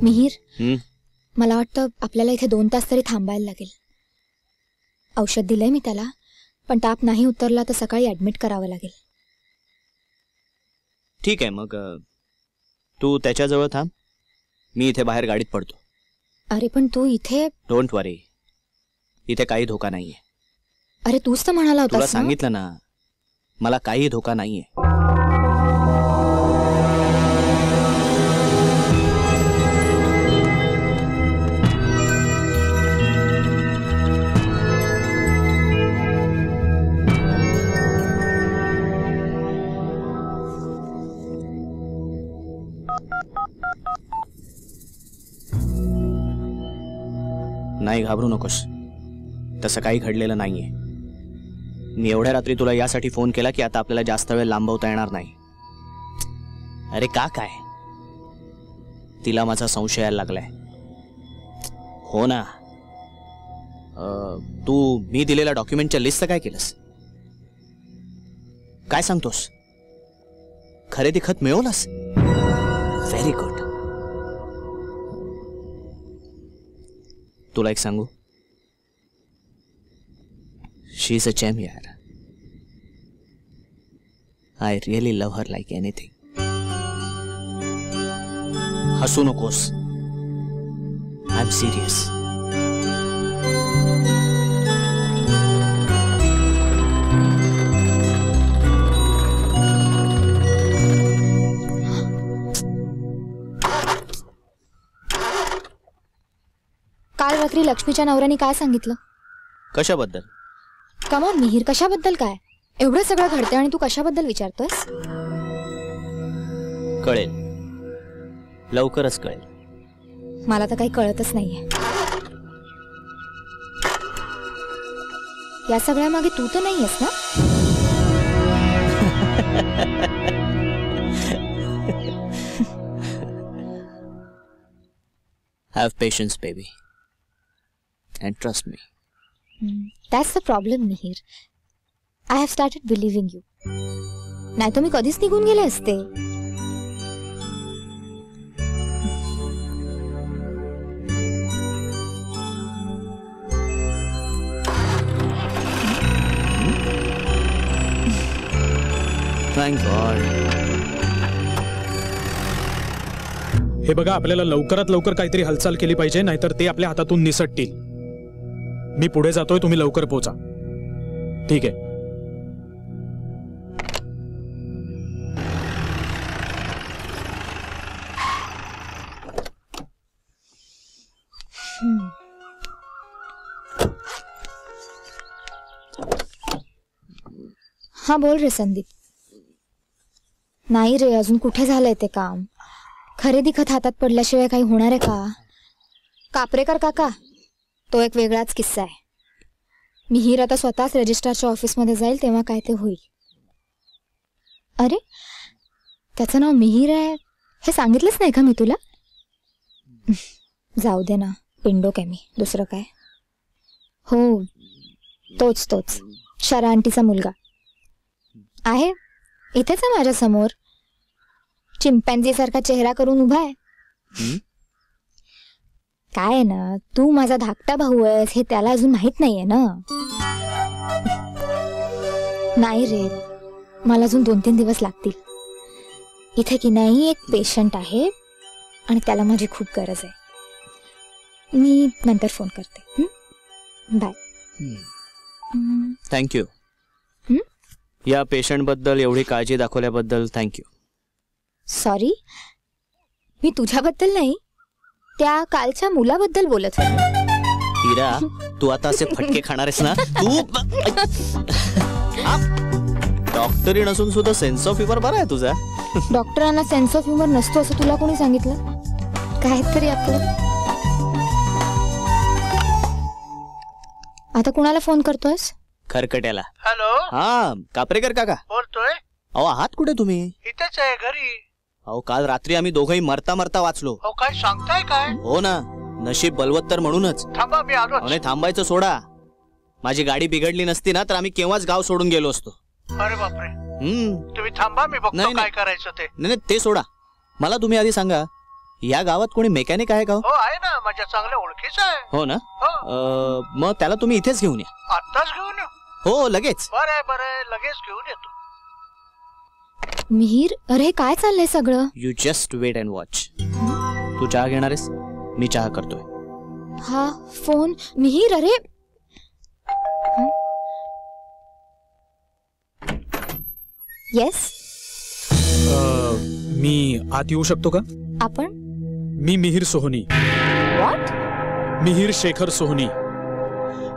मिहीर, मला वाटतं आपल्याला इथे 2 तास तरी थांबायला लागेल. औषध दिलंय मी त्याला, पण ताप नाही उतरला तर सकाळी ऍडमिट करावं लागेल. ठीक आहे, मग तू त्याच्याजवळ थांब, मी इथे बाहेर गाडीत पडतो. अरे पण तू इथे. डोंट वरी, इथे काही धोका नाहीये. अरे तूच तर म्हणाला तुला होतास ना. सांगितलं ना, मला काही धोका नाहीये. नाही, घाबरू नकोस, तसं काही घडलेलं नाहीये. मी एवढ्या रात्री तुला यासाठी फोन केला की आता आपल्याला जास्त वेळ लांबवता येणार नाही. अरे का काय, तिला माझा संशय यायला लागलाय. हो ना. तू मी दिलेल्या डॉक्युमेंटच्या लिस्टचं काय केलंस? काय सांगतोस? खरेदी खत मिळवलंस? Very good. तुला एक सांगू, शी इज अ जेम यार. I really love her like anything. हसू नकोस, आय एम सिरियस. काल रात्री लक्ष्मीच्या नवऱ्याने काय सांगितलं? कशाबद्दल? कमॉन मिहीर, कशाबद्दल काय? एवढं सगळं घडतंय आणि तू कशाबद्दल विचारतोयस? कळेल, लवकरच कळेल. मला तर काही कळतच नाहीये. या सगळ्या मागे तू तर नाहीयेस ना? Have patience, baby. And trust me. That's the problem, Mihir. I have started believing you. नाही तर मी कधीच निघून गेले असते. Thank God. हे बघा, आपल्याला लवकरात लवकर काहीतरी हालचाल केली पाहिजे, नाहीतर ते आपल्या हातातून निसटतील. मी पुढे जातोय, तुम्ही लवकर पोहोचा. ठीक आहे. हा बोल रे संदीप. नाही रे, अजून कुठे झालंय ते काम? खरेदी खत हातात पडल्याशिवाय काही होणार आहे का? कापरेकर काका, तो एक वेगळाच किस्सा आहे. मिहीर आता स्वतःच रजिस्ट्रारच्या ऑफिसमध्ये जाईल तेव्हा काय ते होईल. अरे, त्याचं नाव मिहीर आहे हे सांगितलंच नाही का मी तुला? जाऊ दे ना, पिंडो काय मी, दुसरं काय. हो, तोच तोच, शरा आंटीचा मुलगा आहे. इथेच आहे माझ्या समोर, चिंपॅन्झी सारखा चेहरा करून उभा आहे. काय आहे ना, तू माझा धाकटा भाऊ आहेस हे त्याला अजून माहित नाहीये ना. नाही रे, मला अजून 2-3 दिवस लागतील. इथे की नाही एक पेशंट आहे आणि त्याला माझी खूप गरज आहे. मी नंतर फोन करते. बाय. थँक्यू. या पेशंट बद्दल एवढी काळजी दाखवल्याबद्दल थँक्यू. सॉरी, मी तुझ्याबद्दल नाही, त्या कालच्या मुलाबद्दल बोलत होते. हिरा, तू आता असे फटके खाणार आहेस ना. तू डॉक्टरी नसून सुद्धा सेन्स ऑफ ह्युमर बरा आहे तुझा. डॉक्टरांना सेन्स ऑफ ह्युमर नसतो असं तुला कोणी सांगितलं? काहीतरी आपलं. आता कुणाला फोन करतोयस? खरकट्याला. हॅलो. हा, कापरेकर काका बोलतोय. अहो, आहात कुठे तुम्ही? इथेच आहे, घरी. अहो, काल रात्री आम्ही दोघंही मरता मरता वाचलो. अहो, काय सांगताय काय? हो ना, नशीब बलवत्तर म्हणूनच. थांबा, मी आलो. अरे थांबायचं सोडा. माझी गाडी बिघडली नसती ना तर आम्ही केव्हाच गाव सोडून गेलो असतो. अरे बापरे. तुम्ही थांबा, मी बघतो काय करायचं ते. नाही, ते सोडा. मला तुम्ही आधी सांगा, या गावात कोणी मेकॅनिक आहे का? हो, आहे ना, माझ्या चांगल्या ओळखीचा आहे. हो ना. मग त्याला तुम्ही इथेच घेऊन या. आत्ताच घेऊन येऊ? हो, लगेच. बरं, लगेच घेऊन येतो. मिहीर, अरे काय चाललंय सगळं? You just wait and watch. तू चहा घेणार आहेस? मी चहा करतोय. हा फोन. मिहीर, अरे येस. मी आत येऊ शकतो का? आपण? मी मिहीर सोहनी. व्हॉट? मिहीर शेखर सोहनी.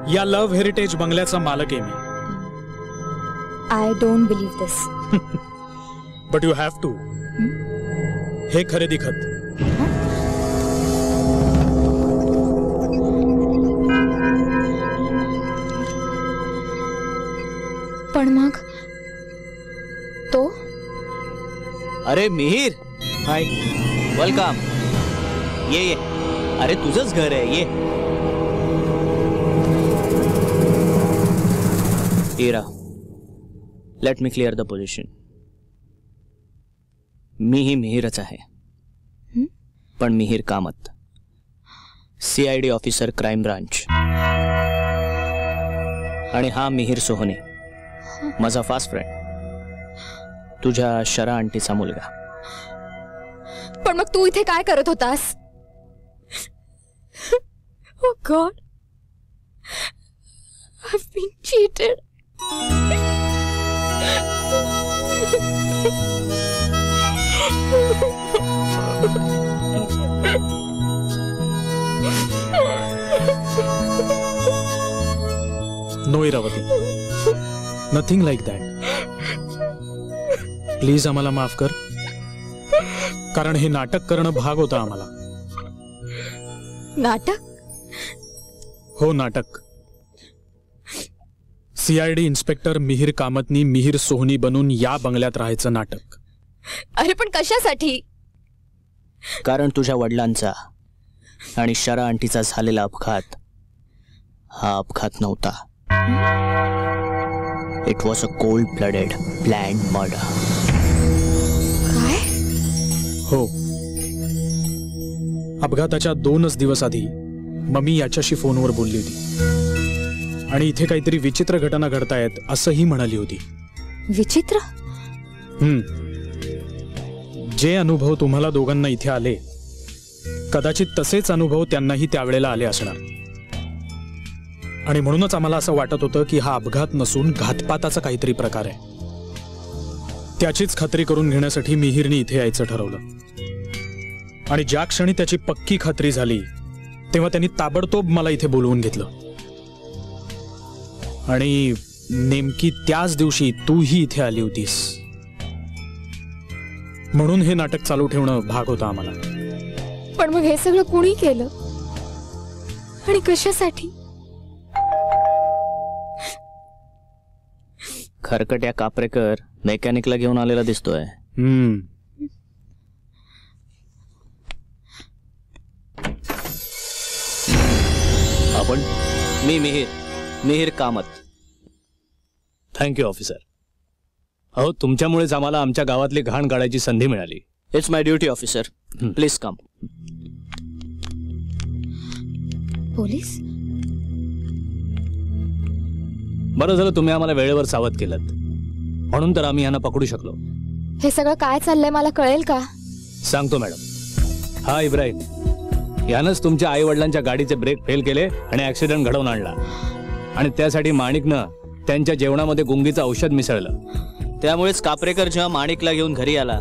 या लव्ह हेरिटेज बंगल्याचा मालक आहे मी. I don't believe this. But you have to. हे खरेदी खत. पण मग तो? अरे मिहीर, हाय, वेलकम. ये. अरे तुझंच घर आहे, ये. Hira, let me clear the position. मीही मिहीरच आहे, पण Mihir Kamat, CID officer, crime branch. आणि हा मिहीर सोहनी, माझा फास्ट फ्रेंड, तुझ्या शरा आंटीचा मुलगा. पण मग तू इथे काय करत होतास? Oh God, I've been cheated. No Iravati, nothing like that. Please आम्हाला माफ कर, कारण हे नाटक करणं भाग होतं आम्हाला. नाटक? हो, नाटक. CID इन्स्पेक्टर मिहीर कामतनी मिहीर सोहनी बनून या बंगल्यात राहायचं नाटक. अरे पण कशासाठी? कारण तुझ्या वडिलांचा आणि शरा आंटीचा झालेला अपघात हा अपघात नव्हता. It was a cold blooded planned murder. काय? हो. अपघाताच्या 2 दिवस आधी मम्मी याच्याशी फोनवर बोलली होती आणि इथे काहीतरी विचित्र घटना घडतायत असंही म्हणाली होती. विचित्र? जे अनुभव तुम्हाला दोघांना इथे आले, कदाचित तसेच अनुभव त्यांनाही त्यावेळेला आले असणार. आणि म्हणूनच आम्हाला असं वाटत होतं की हा अपघात नसून घातपाताचा काहीतरी प्रकार आहे. त्याचीच खात्री करून घेण्यासाठी मिहीरने इथे यायचं ठरवलं. आणि ज्या क्षणी त्याची पक्की खात्री झाली तेव्हा त्यांनी ताबडतोब मला इथे बोलवून घेतलं. आणि नेमकी त्याच दिवशी तूही इथे आली होतीस. म्हणून हे नाटक चालू ठेवणं भाग होतं आम्हाला. पण मग हे सगळं कुणी केलं आणि कशासाठी? खरकट्या कापरेकर मेकॅनिकला घेऊन आलेला दिसतोय. आपण? मी मिहीर कामत. Thank you officer. अहो, तुमच्यामुळेच आम्हाला आमच्या गावातली घाण काढायची संधी मिळाली. It's my duty officer. Please come. Police? बरं झालं तुम्ही आम्हाला वेळेवर सावध केलं, म्हणून तर आम्ही यांना पकडू शकलो. हे सगळं काय चाललंय मला कळेल का? सांगतो मॅडम. हा इब्राहिम, यानंच तुमच्या आई वडिलांच्या गाडीचे ब्रेक फेल केले आणि ऍक्सिडेंट घडवून आणला. आणि त्यासाठी माणिकनं त्यांच्या जेवणामध्ये गुंगीचं औषध मिसळलं. त्यामुळेच कापरेकर जेव्हा माणिकला घेऊन घरी आला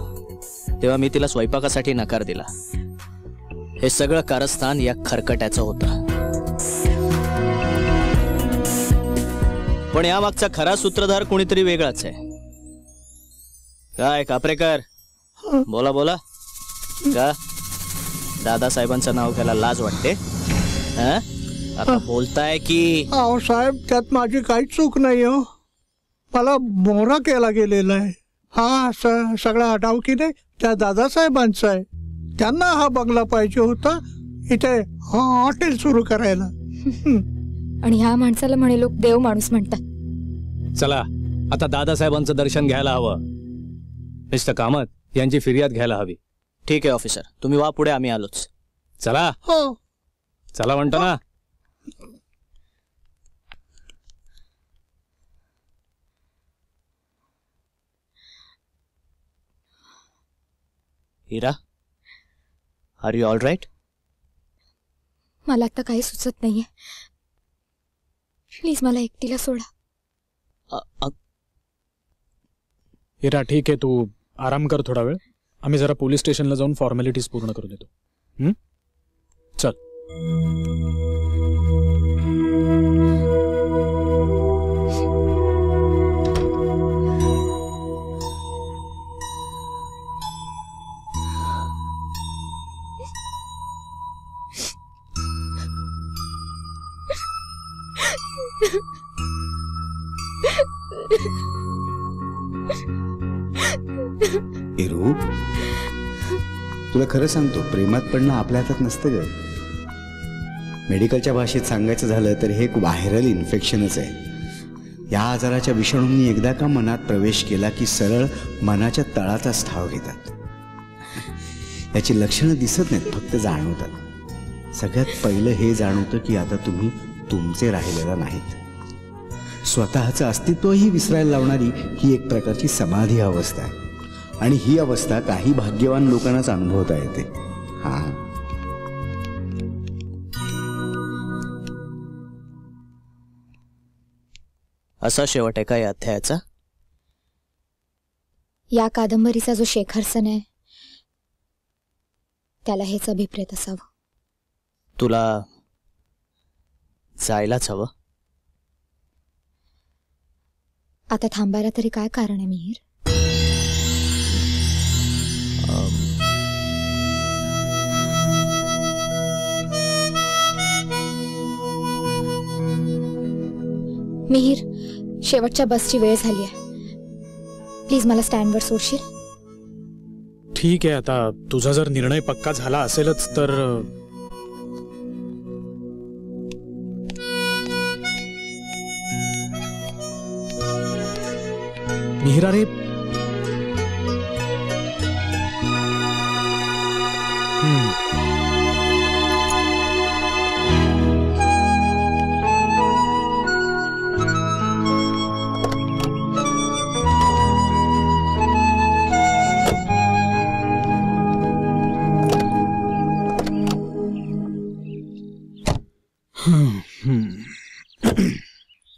तेव्हा मी तिला स्वयंपाकासाठी नकार दिला. हे सगळं कारस्थान या खरकट्याचं होतं. पण यामागचा खरा सूत्रधार कोणीतरी वेगळाच आहे. काय कापरेकर, बोला बोला. का दादासाहेबांचं नाव घ्यायला लाज वाटते? आता बोलताय की? अहो साहेब, त्यात माझी काहीच चूक नाही हो. मला मोहरा केला गेलेला आहे. हा सगळा डावकीने त्या दादासाहेबांचा आहे. त्यांना हा बंगला पाहिजे होता इथे हॉटेल सुरू करायला. आणि ह्या माणसाला म्हणे लोक देव माणूस म्हणतात. चला आता दादासाहेबांचं दर्शन घ्यायला हवं. मिस्टर कामत यांची फिर्याद घ्यायला हवी. ठीक आहे ऑफिसर, तुम्ही वा पुढे, आम्ही आलोच. चला. हो चला म्हणतो ना. हिरा, आर यू ऑल राईट? मला आता काही सुचत नाहीये. प्लीज मला एकटीला सोडा. हिरा ठीक आहे, तू आराम कर थोडा वेळ. आम्ही जरा पोलीस स्टेशनला जाऊन फॉर्मॅलिटीज पूर्ण करून येतो. चल. इरू, तुला खरं सांगतो, प्रेमात पडणं आपल्या हातात नसतं ग. मेडिकलच्या भाषेत सांगायचं झालं तर हे व्हायरल इन्फेक्शनच आहे. या आजाराच्या विषाणूंनी एकदा का मनात प्रवेश केला की सरळ मनाच्या तळाचाच ठाव घेतात. याची लक्षणं दिसत नाहीत, फक्त जाणवतात. सगळ्यात पहिलं हे जाणवतं की आता तुम्ही तुमचे राहिलेला नाहीत. स्वतःचं अस्तित्वही विसरायला लावणारी ही एक प्रकारची समाधी अवस्था आहे. आणि ही अवस्था काही भाग्यवान लोकांनाच अनुभवता येते. हा, असा शेवट आहे का या अध्यायाचा? या कादंबरीचा जो शेखरसन आहे त्याला हेच अभिप्रेत असावं. तुला जायलाच हवं. आता थांबायला तरी काय कारण आहे मिहीर? मिहीर, शेवटच्या बसची वेळ झाली आहे. प्लीज मला स्टँडवर सोडशील? ठीक आहे, आता तुझा जर निर्णय पक्का झाला असेलच तर मिहिरा रे.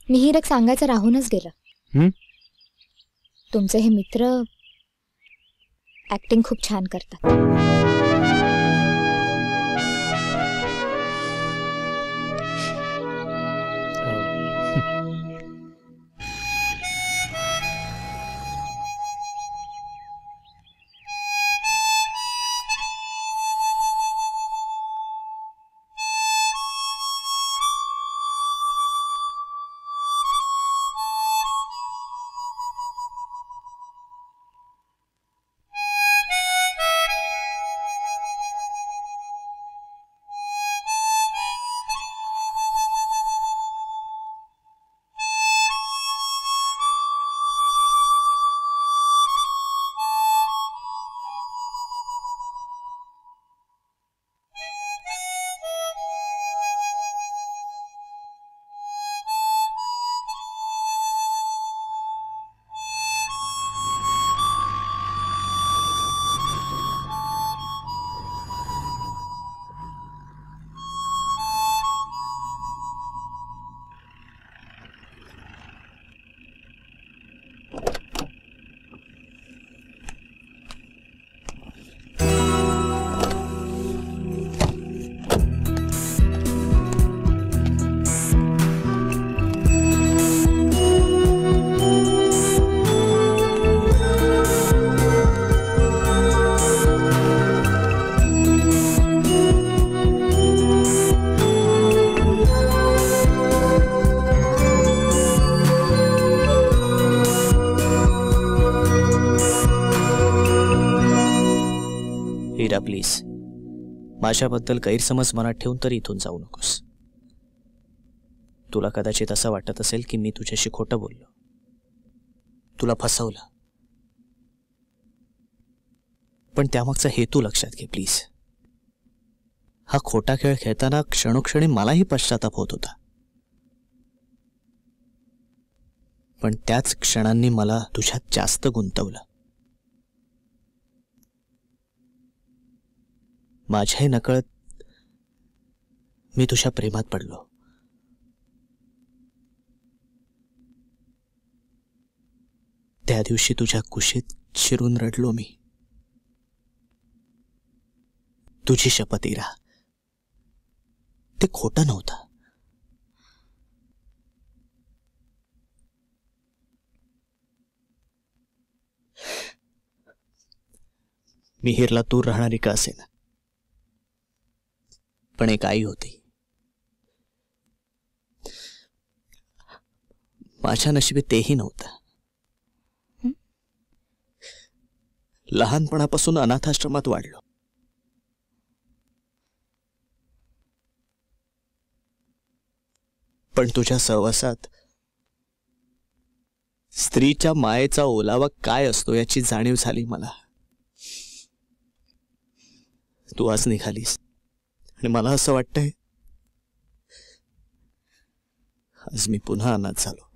मिहीर, एक सांगायचं राहूनच गेलं. तुमचे हे मित्र ऍक्टिंग खूप छान करतात. माझ्याबद्दल गैरसमज मनात ठेवून तरी इथून जाऊ नकोस. तुला कदाचित असं वाटत असेल की मी तुझ्याशी खोटं बोललो, तुला फसवलं, पण त्यामागचा हेतू लक्षात घे प्लीज. हा खोटा खेळ खेळताना क्षणोक्षणी मलाही पश्चाताप होत होता, पण त्याच क्षणांनी मला तुझ्यात जास्त गुंतवलं. माझ्याही नकळत मी तुझ्या प्रेमात पडलो. त्या दिवशी तुझ्या कुशीत शिरून रडलो मी. तुझी शपथ इरा, ते खोटं नव्हतं. मिहीरला दूर राहणारी का असेना, पण एक आई होती. माझ्या नशिबी तेही नव्हतं. लहानपणापासून अनाथाश्रमात वाढलो. पण तुझ्या सहवासात स्त्रीच्या मायेचा ओलावा काय असतो याची जाणीव झाली मला. तू आज निघालीस आणि मला असं वाटतंय आज मी पुन्हा अनाथ झालो.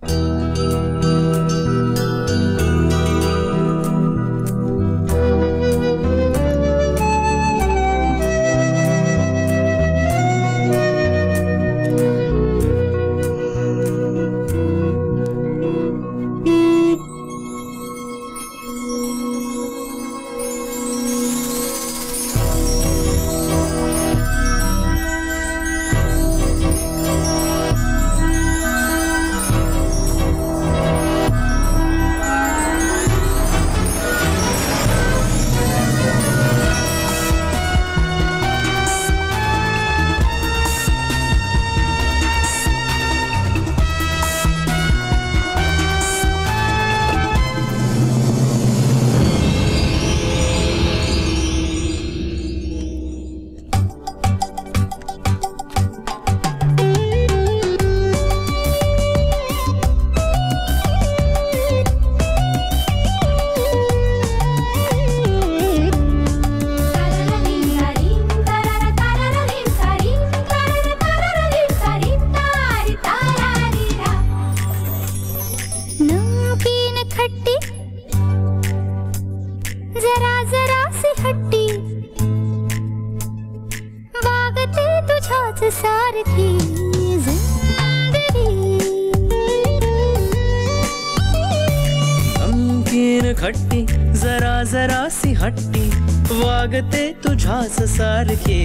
खट्टी जरा जरा सी हट्टी वागते तुझ्याच सारखे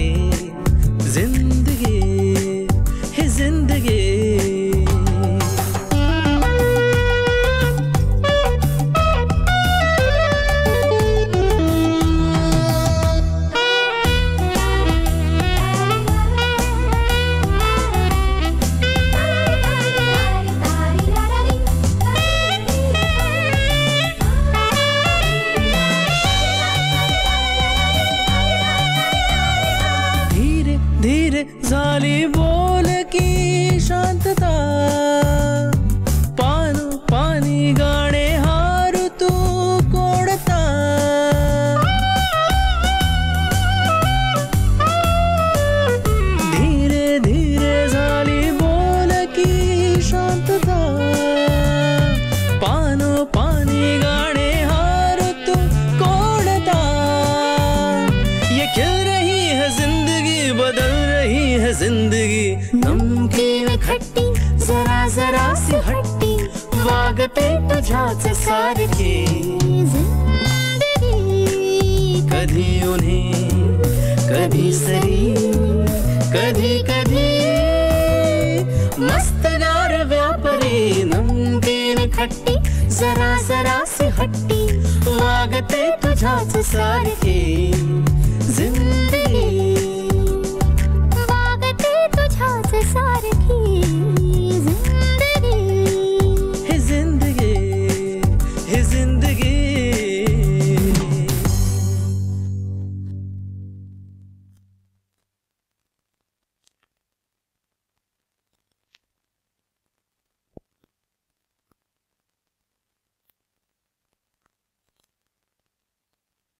जिंदगी हे जिंदगी. झाली बोल की शांतता पान पाणी गाणे हारू तू कोडता. धीरे धीरे झाली बोल की शांतता पान पाणी गाणे हारू तू कोडता. ये खिल रही है जिंदगी बदल है जिंदगी नमकीन खट्टी जरा जरा सी हट्टी वागते तुझ्याच सारखे जिंदगी. कधी उन्हें कधी सरी कधी कधी मस्तगार व्यापारी. नमकीन खट्टी जरा जरा सी हट्टी वागते तुझ्याच सारखे